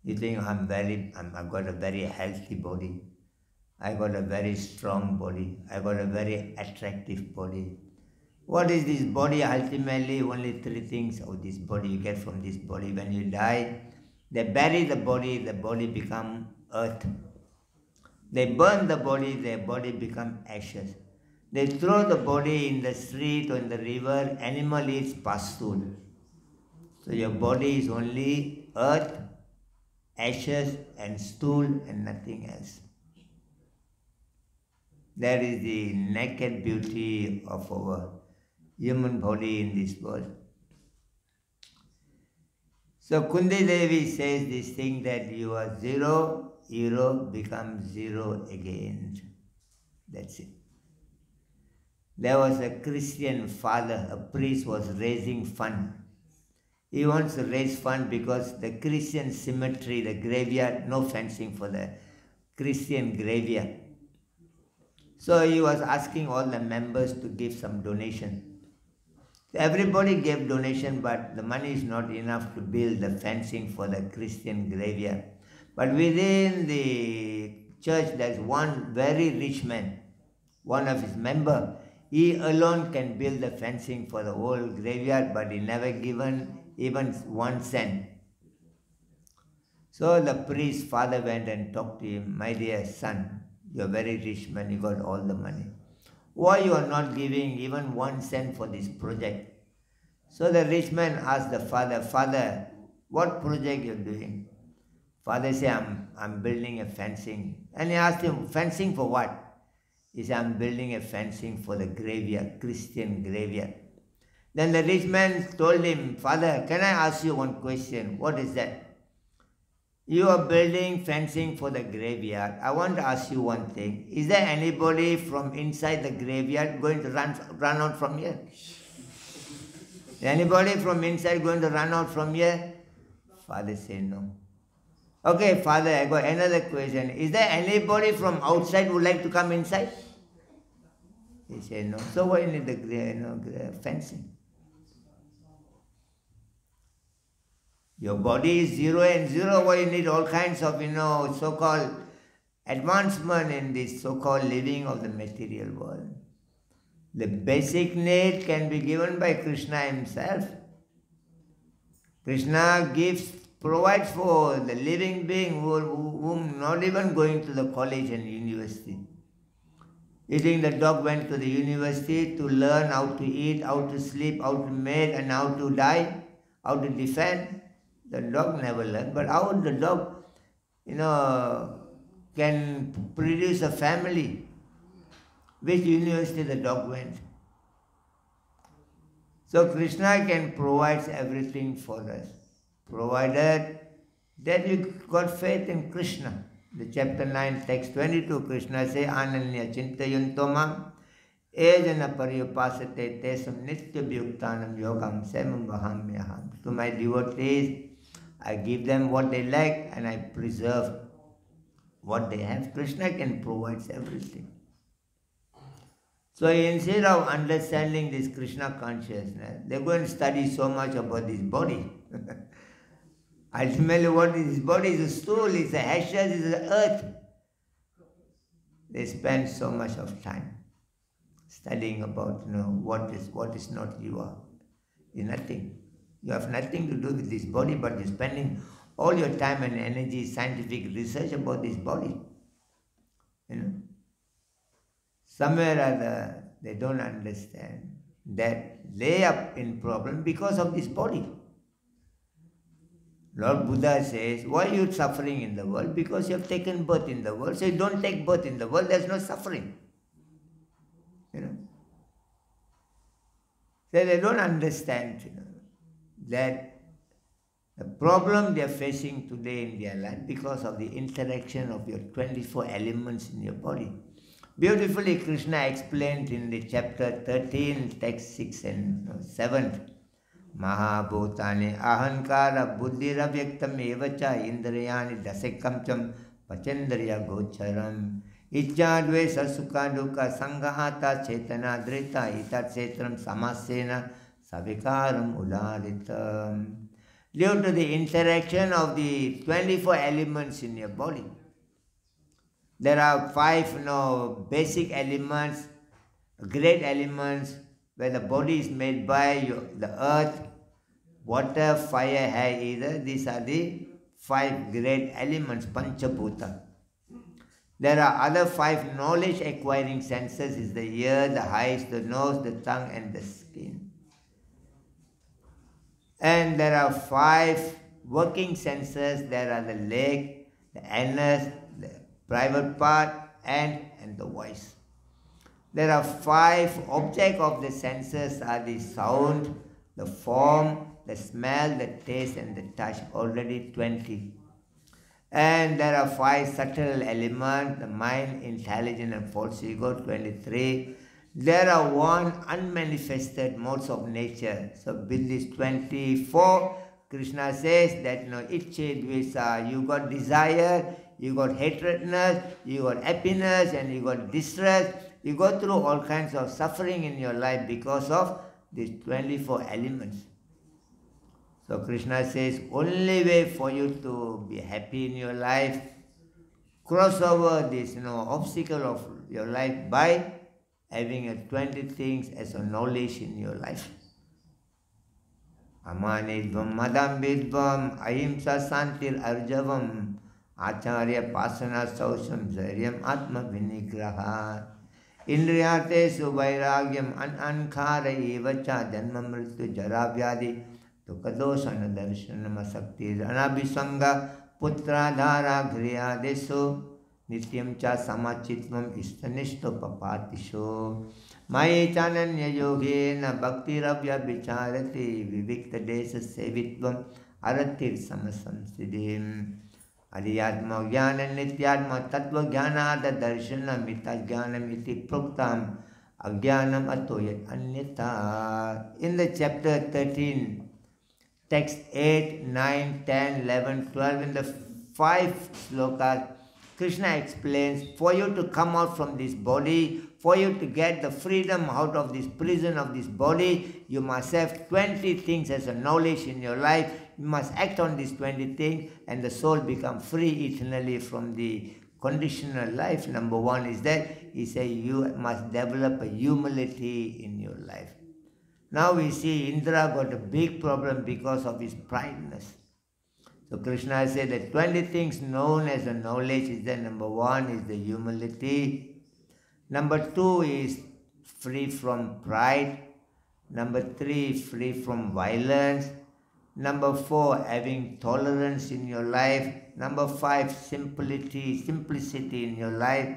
You think I've got a very healthy body. I got a very strong body. I got a very attractive body. What is this body? Ultimately, only three things of this body you get from this body. When you die, they bury the body become earth. They burn the body become ashes. They throw the body in the street or in the river, animal eats pasture. So your body is only earth, ashes and stool and nothing else. That is the naked beauty of our human body in this world. So Kundi Devi says this thing that you are zero, hero becomes zero again. That's it. There was a Christian father, a priest was raising fund. He wants to raise fund because the Christian cemetery, the graveyard, no fencing for the Christian graveyard. So he was asking all the members to give some donation. Everybody gave donation, but the money is not enough to build the fencing for the Christian graveyard. But within the church, there's one very rich man, one of his members. He alone can build the fencing for the whole graveyard, but he never given even 1 cent. So the priest's father went and talked to him, my dear son, you're a very rich man, you got all the money. Why you are not giving even 1 cent for this project? So the rich man asked the father, Father, what project you're doing? Father said, I'm building a fencing. And he asked him, fencing for what? He said, I'm building a fencing for the graveyard, Christian graveyard. Then the rich man told him, Father, can I ask you one question? What is that? You are building fencing for the graveyard. I want to ask you one thing. Is there anybody from inside the graveyard going to run out from here? Anybody from inside going to run out from here? Father said no. Okay, Father, I got another question. Is there anybody from outside who would like to come inside? He said no. So why you need the fencing? Your body is zero and zero, why you need all kinds of, so-called advancement in this so-called living of the material world. The basic need can be given by Krishna himself. Krishna provides for the living being whom not even going to the college and university. You think the dog went to the university to learn how to eat, how to sleep, how to mate and how to die, how to defend? The dog never learned, but how the dog, can produce a family? Which university the dog went? So Krishna can provide everything for us, provided that you got faith in Krishna. The chapter 9, text 22, Krishna says, Ananya chintayantoma ejana pariyapasate tesam nitya vyuktanam yogam semam vahamyaham. To my devotees, I give them what they lack and I preserve what they have. Krishna can provide everything. So instead of understanding this Krishna consciousness, they go and study so much about this body. Ultimately, what is this body? Is a stool, is the ashes, is the earth. They spend so much of time studying about what is not you are. Is nothing. You have nothing to do with this body, but you're spending all your time and energy, scientific research about this body. Somewhere or other, they don't understand that they are in problem because of this body. Lord Buddha says, why are you suffering in the world? Because you have taken birth in the world. So you don't take birth in the world, there's no suffering. So they don't understand that the problem they are facing today in their life because of the interaction of your 24 elements in your body. Beautifully, Krishna explained in the chapter 13, text 6 and 7. Mahabhutani ahankara buddhiravyaktam evacha indrayani dasekamcham pachendriya gocharam ijjadvesa sukha dukkha sanghata chetana drita itat cetram samasena savikaram ulalitam. Due to the interaction of the 24 elements in your body, there are 5 basic elements, great elements, where the body is made by the earth, water, fire, air, ether. These are the 5 great elements, Panchabhuta. There are other 5 knowledge acquiring senses, is the ear, the eyes, the nose, the tongue and the skin. And there are 5 working senses. There are the leg, the anus, the private part, and the voice. There are 5 objects of the senses are the sound, the form, the smell, the taste and the touch, already 20. And there are 5 subtle elements, the mind, intelligence and false ego, 23. There are 1 unmanifested modes of nature. So with this 24, Krishna says that Ichche Dvesa, you got desire, you got hatredness, you got happiness and you got distress. You go through all kinds of suffering in your life because of these 24 elements. So Krishna says, only way for you to be happy in your life, cross over this obstacle of your life by having 20 things as a knowledge in your life. Amanidvam madambidvam ahimsa santir arjavam acharya pasana sausham zaryam atma vinigraha indriyate suvairagyam anankara evacha janma mrityu jara vyadi tukadosana darshanama sakti anabhisanga putra dhara ghriya deso nityam cha samachitvam istanishto papatisho Maya chananya yogena bhakti rabya vicharati vivikta desa sevitvam aratir samasamsidim Adiyatma jnana nityatma tattva jnanada darshana mita jnanam iti proktam ajnanam atoyat anyata. In the chapter 13, text 8, 9, 10, 11, 12, in the 5 slokas, Krishna explains, for you to come out from this body, for you to get the freedom out of this prison of this body, you must have 20 things as a knowledge in your life. You must act on these 20 things and the soul become free eternally from the conditional life. Number 1 is that, he says, you must develop a humility in your life. Now we see Indra got a big problem because of his prideness. So Krishna said that 20 things known as a knowledge is that number 1 is the humility. Number 2 is free from pride. Number 3, free from violence. Number 4, having tolerance in your life. Number 5, simplicity in your life.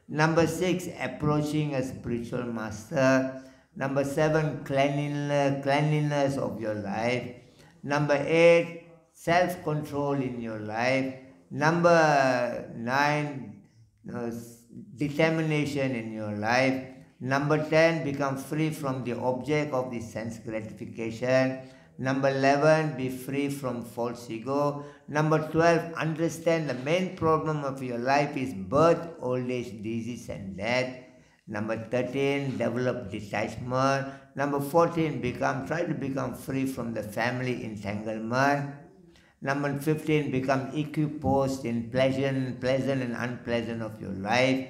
Number 6, approaching a spiritual master. Number 7, cleanliness of your life. Number 8, self-control in your life. Number 9, determination in your life. Number 10, become free from the object of the sense gratification. Number 11, be free from false ego. Number 12, understand the main problem of your life is birth, old age, disease and death. Number 13, develop detachment. Number 14, try to become free from the family entanglement. Number 15, become equiposed in pleasant and unpleasant of your life.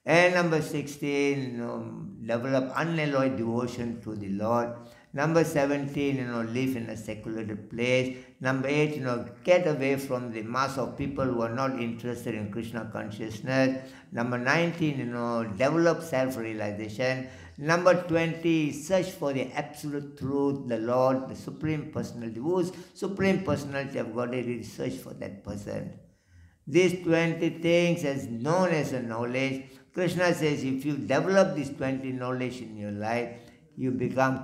And number 16, develop unalloyed devotion to the Lord. Number 17, live in a secular place. Number 8, get away from the mass of people who are not interested in Krishna consciousness. Number 19, develop self-realization. Number 20, search for the absolute truth, the Lord, the Supreme Personality. Who is Supreme Personality of Godhead? Search for that person. These 20 things as known as a knowledge. Krishna says if you develop these 20 knowledge in your life, you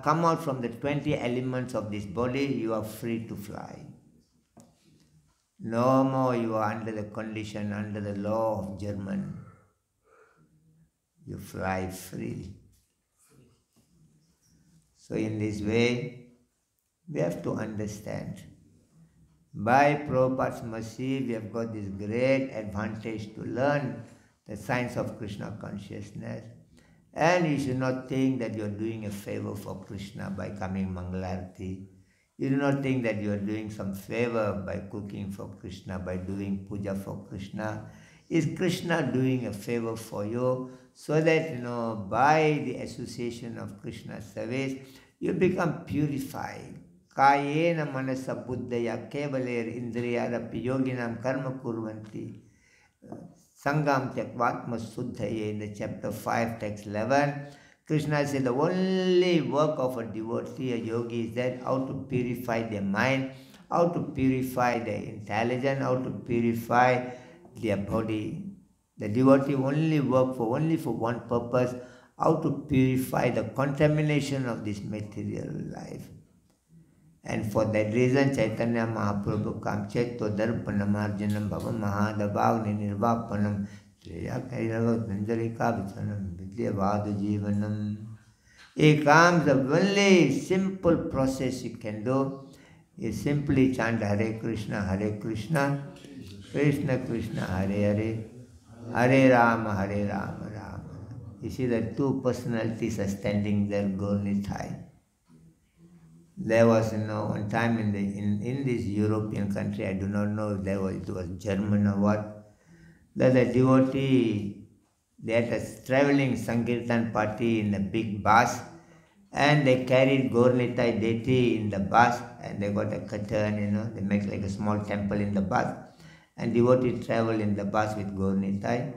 come out from the 20 elements of this body, you are free to fly. No more you are under the condition, under the law of German. You fly freely. So in this way, we have to understand. By Prabhupada's mercy, we have got this great advantage to learn the science of Krishna consciousness. And you should not think that you are doing a favor for Krishna by coming Mangalarti. You do not think that you are doing some favor by cooking for Krishna, by doing puja for Krishna. Is Krishna doing a favor for you so that, by the association of Krishna service, you become purified. Kayena manasa buddhaya kevaler indriyarapi yoginam karma kurvanti. Sangam Tyakvatma Suddhaye in the chapter 5, text 11. Krishna said the only work of a devotee, a yogi, is that how to purify their mind, how to purify their intelligence, how to purify their body. The devotee only work for one purpose, how to purify the contamination of this material life. And for that reason, Chaitanya Mahaprabhu comes Chaito Darpanam Arjanam Bhava Mahadabhagni Nirvapanam Treya Kairavat Nanjarika Vichanam Vidyavadu Jivanam. He comes, the only simple process you can do is simply chant Hare Krishna, Krishna Krishna, Hare Hare, Hare Rama, Rama. You see the two personalities are standing there, Gauradesh. There was, one time in this European country, I do not know if it was German or what, that a devotee, they had a traveling Sankirtan party in a big bus, and they carried Gauranitai deity in the bus, and they got a curtain, they make like a small temple in the bus, and devotee travel in the bus with Gauranitai,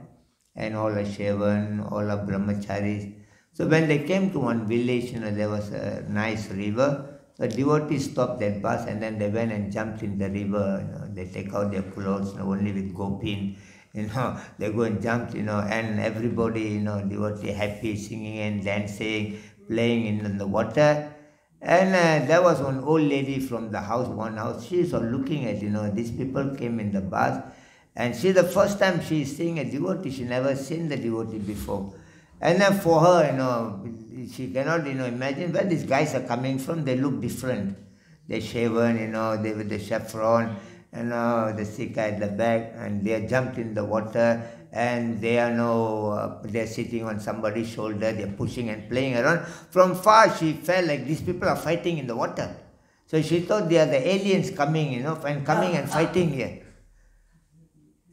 and all are Shavan, all are Brahmacharis. So when they came to one village, there was a nice river. The devotees stopped that bus and then they went and jumped in the river. They take out their clothes, only with gopin. They go and jump, and everybody, devotee happy, singing and dancing, playing in the water. And there was one old lady from the one house. She is looking at, these people came in the bus, and the first time she is seeing a devotee. She never seen the devotee before. And then for her, she cannot, imagine where these guys are coming from. They look different. They're shaven, they with the saffron, the sikha at the back, and they are jumped in the water, and they are they're sitting on somebody's shoulder, they're pushing and playing around. From far, she felt like these people are fighting in the water. So she thought they are the aliens coming, and coming and fighting here.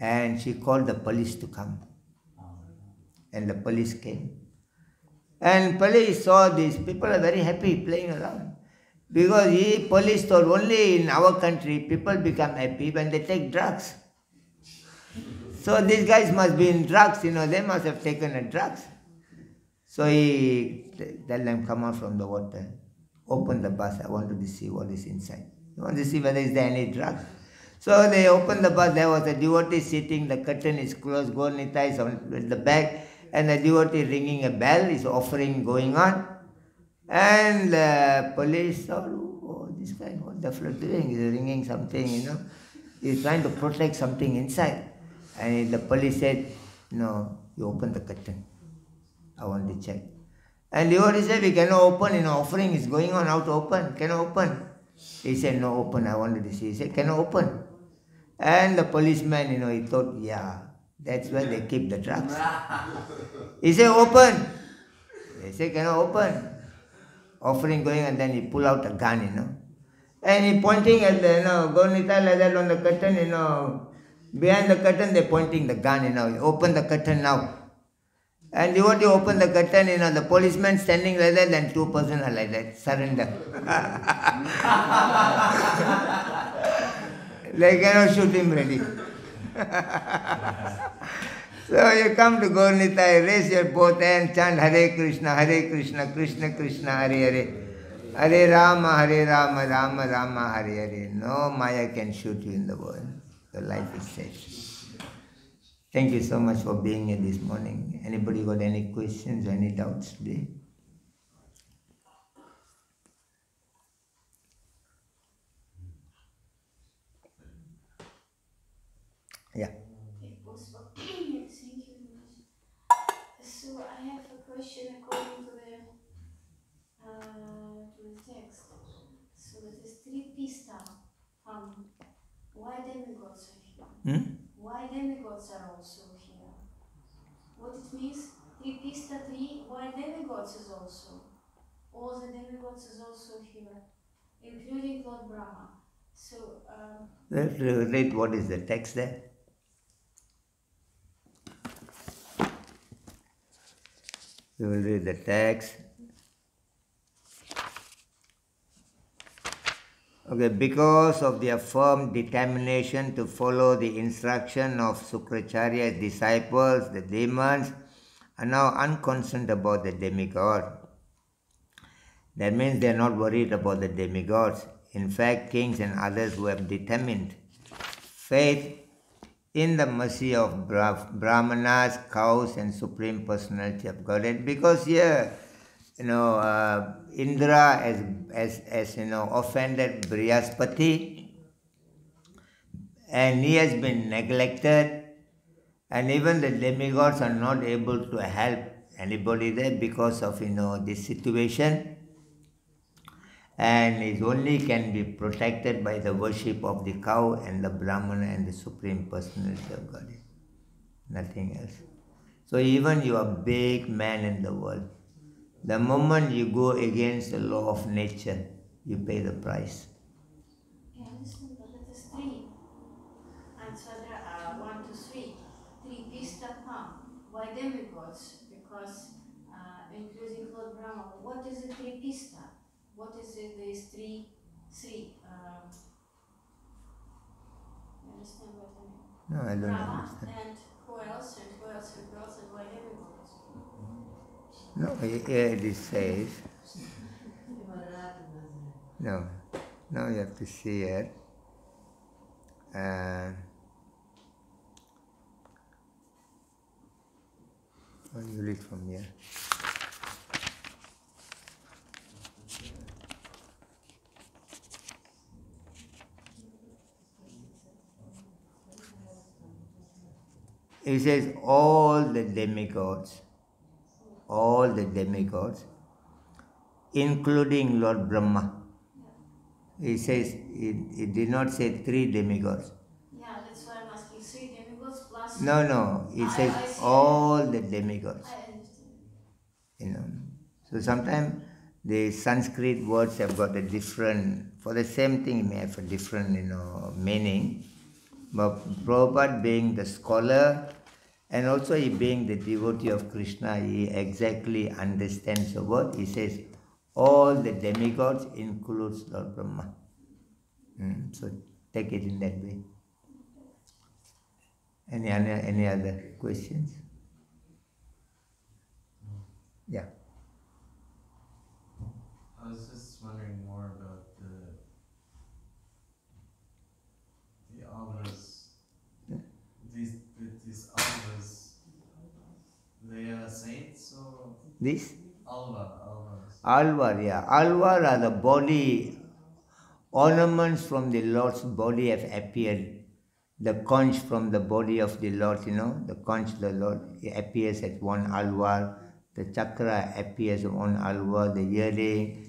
And she called the police to come. And the police came. And police saw these people are very happy playing around. Because police thought only in our country people become happy when they take drugs. So these guys must be in drugs, they must have taken a drugs. So he tell them, come out from the water, open the bus, I want to see what is inside. I want to see whether is there any drugs. So they opened the bus, there was a devotee sitting, the curtain is closed, Gauranitai is on the back, and the devotee ringing a bell, is offering going on. And the police thought, this guy, what the fuck doing? He's ringing something, He's trying to protect something inside. And the police said, no, you open the curtain. I want to check. And the devotee said, we cannot open, offering is going on, how to open? Cannot open. He said, no, open, I wanted to see. He said, cannot open. And the policeman, he thought, yeah, That's where they keep the drugs. He say, open. They say, cannot open. Offering going, and then he pull out a gun, And he pointing at the, Gauradesh like that on the curtain, Behind the curtain, they're pointing the gun, Open the curtain now. And devotee open the curtain, the policeman standing like that, and 2 persons are like that, surrender. They cannot shoot him ready. So you come to Gauradesh, raise your both hands, chant Hare Krishna, Krishna Krishna, Hare Hare. Hare Rama, Rama Rama, Hare Hare. No Maya can shoot you in the world. Your life is safe. Thank you so much for being here this morning. Anybody got any questions or any doubts today? Yeah. If possible. Thank you very much. So I have a question according to the text. So it is three pista. Why demigods are here? Why demigods are also here? What it means? Three pista, three. Why demigods is also? All the demigods is also here, including Lord Brahma. So. Let's read what is the text there. We will read the text. Okay, because of their firm determination to follow the instruction of Sukracharya's disciples, the demons are now unconcerned about the demigod. That means they are not worried about the demigods. In fact, kings and others who have determined faith in the mercy of Brahmanas, cows, and Supreme Personality of Godhead, because here, Indra has offended Brihaspati, and he has been neglected, and even the demigods are not able to help anybody there because of this situation. And it only can be protected by the worship of the cow and the Brahmana and the Supreme Personality of Godhead. Nothing else. So even you are a big man in the world, the moment you go against the law of nature, you pay the price. Yeah, I understand, but it is three. And so there are 1, 2, 3. Three pista palm. Why demigods? Because including Lord Brahma. What is the three pista? What is it? These three? You understand what I mean? No, I don't Brahma understand. and who else? And who else? And who else? And why demigods? No, here it says. No, now you have to see it. You read from here. He says all the demigods, including Lord Brahma. He says, he did not say 3 demigods. Yeah, that's why I'm asking 3 demigods plus. No, he says all the demigods. I understand. So sometimes the Sanskrit words have got a different, for the same thing it may have a different, meaning. But Prabhupada being the scholar, and also he being the devotee of Krishna, he exactly understands the word. He says, all the demigods includes Lord Brahma. So take it in that way. Any other questions? Yeah. I was just wondering more about the alvas. These alvas, they are saints or? This? Alvas. Alvar, yeah. Alvar are the body, ornaments from the Lord's body have appeared. The conch from the body of the Lord, the conch, the Lord appears at one alvar. The chakra appears on one alvar, the earring,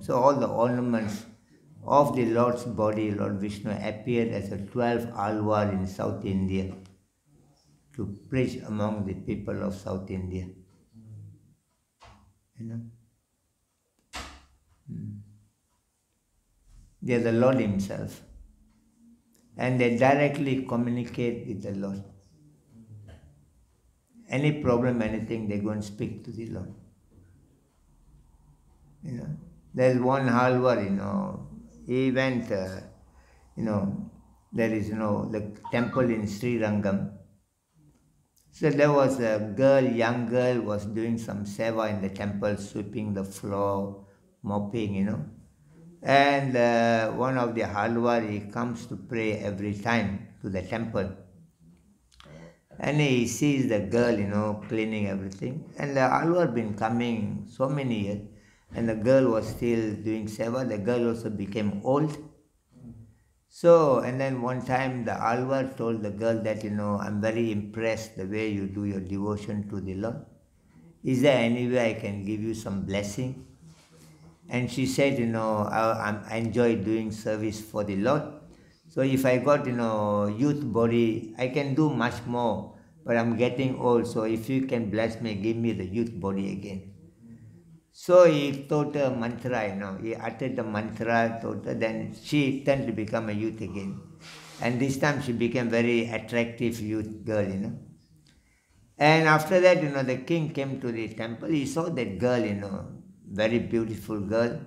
so all the ornaments of the Lord's body, Lord Vishnu, appeared as a 12 alvar in South India. to preach among the people of South India. You know? They are the Lord Himself. And they directly communicate with the Lord. Any problem, anything, they go and speak to the Lord. You know, there's one halwar, he went, there is, the temple in Sri Rangam. So there was a girl, young girl, was doing some seva in the temple, sweeping the floor, mopping, And one of the halwar, he comes to pray every time to the temple. And he sees the girl, cleaning everything. And the halwar been coming so many years. And the girl was still doing seva. The girl also became old. So, and then one time the halwar told the girl that, I'm very impressed the way you do your devotion to the Lord. Is there any way I can give you some blessing? And she said, I enjoy doing service for the Lord. So if I got, youth body, I can do much more. But I'm getting old, so if you can bless me, give me the youth body again. So he taught her mantra, he uttered the mantra, taught her, then she turned to become a youth again. And this time she became very attractive youth girl, And after that, the king came to the temple, he saw that girl, very beautiful girl.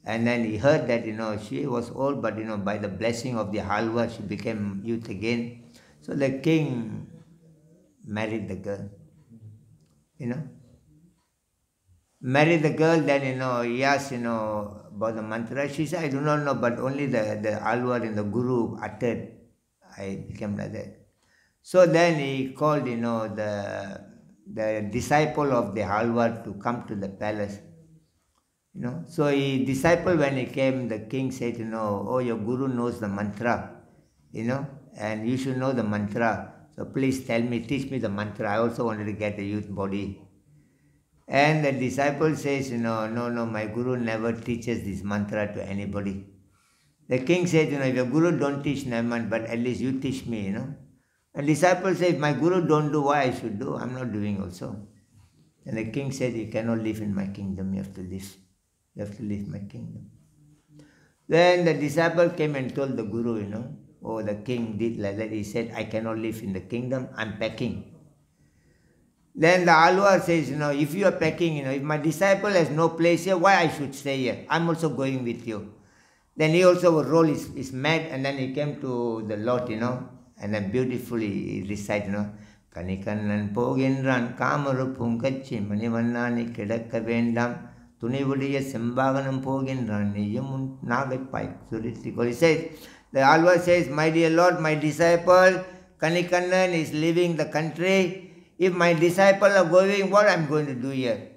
And then he heard that, she was old, but, by the blessing of the halwa, she became youth again. So the king married the girl, Married the girl, then, he asked, about the mantra. She said, I do not know, but only the halwa and the guru uttered. I became like that. So then he called, the disciple of the halwa to come to the palace. So he disciple, when he came, the king said, oh, your guru knows the mantra, and you should know the mantra. So please teach me the mantra. I also wanted to get a youth body. And the disciple says, no, my guru never teaches this mantra to anybody. The king said, if your guru don't teach, never mind, but at least you teach me, And disciple said, if my guru don't do, what I should do? I'm not doing also. And the king said, you cannot live in my kingdom, you have to live. You have to leave my kingdom. Then the disciple came and told the guru, oh, the king did like that. He said, I cannot live in the kingdom, I'm packing. Then the halwa says, if you are packing, if my disciple has no place here, why I should stay here? I'm also going with you. Then he also roll his mat, and then he came to the Lord, and then beautifully he recite, Kanikannan pogindran kamarupum kachi manivannani kedakka vendam Tunivudiya Sembaganam Pogindran Niyamun Nagapai Suritikol. He says, the halwa says, my dear Lord, my disciple Kanikannan is leaving the country. If my disciple are going, what I'm going to do here?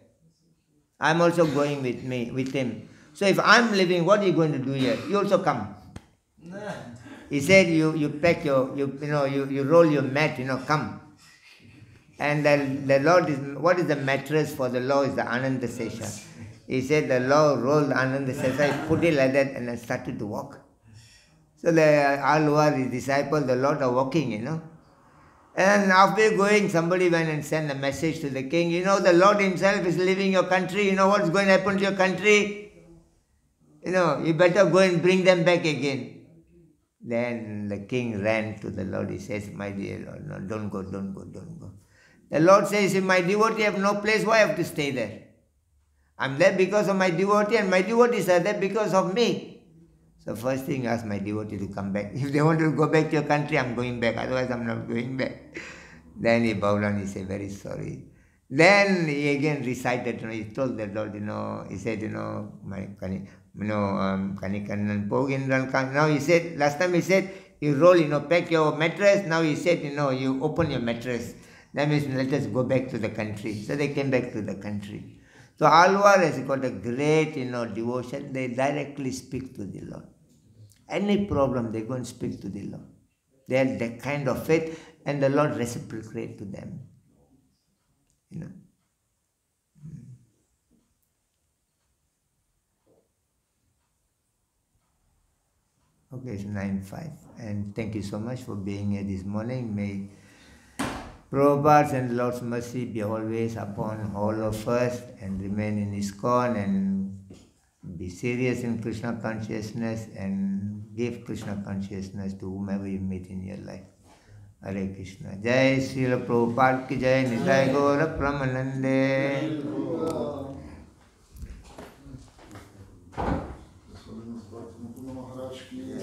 I'm also going with him. So if I'm leaving, what are you going to do here? You also come. He said, you pack you roll your mat, come. And the Lord is, what is the mattress for the Lord is the Ananda Sesha. He said the Lord rolled the Ananda Sesha, put it like that, and then started to walk. So the all who are his disciples, the Lord are walking, And after going, somebody went and sent a message to the king, the Lord himself is leaving your country, what's going to happen to your country? You better go and bring them back again. Then the king ran to the Lord. He says, my dear Lord, no, don't go. The Lord says, if my devotee have no place, why I have to stay there? I'm there because of my devotee, and my devotees are there because of me. So first thing, ask my devotee to come back. If they want to go back to your country, I'm going back. Otherwise, I'm not going back. Then he bowed down. He said, very sorry. Then he again recited. He told the Lord, he said, my Kanikannan Pogindran. Now he said, last time he said, you roll, pack your mattress. Now he said, you open your mattress. That means let us go back to the country. So they came back to the country. So Alvar has got a great, devotion. They directly speak to the Lord. Any problem, they go and speak to the Lord. They have that kind of faith, and the Lord reciprocate to them. Okay, it's 9:05. And thank you so much for being here this morning. May Prabhupada and Lord's mercy be always upon all of us and remain in ISKCON and be serious in Krishna consciousness and give Krishna consciousness to whomever you meet in your life. Hare Krishna. Jai Srila Prabhupada ki Jai Nitai Gaura Pramanande. Mukunda Maharaj ki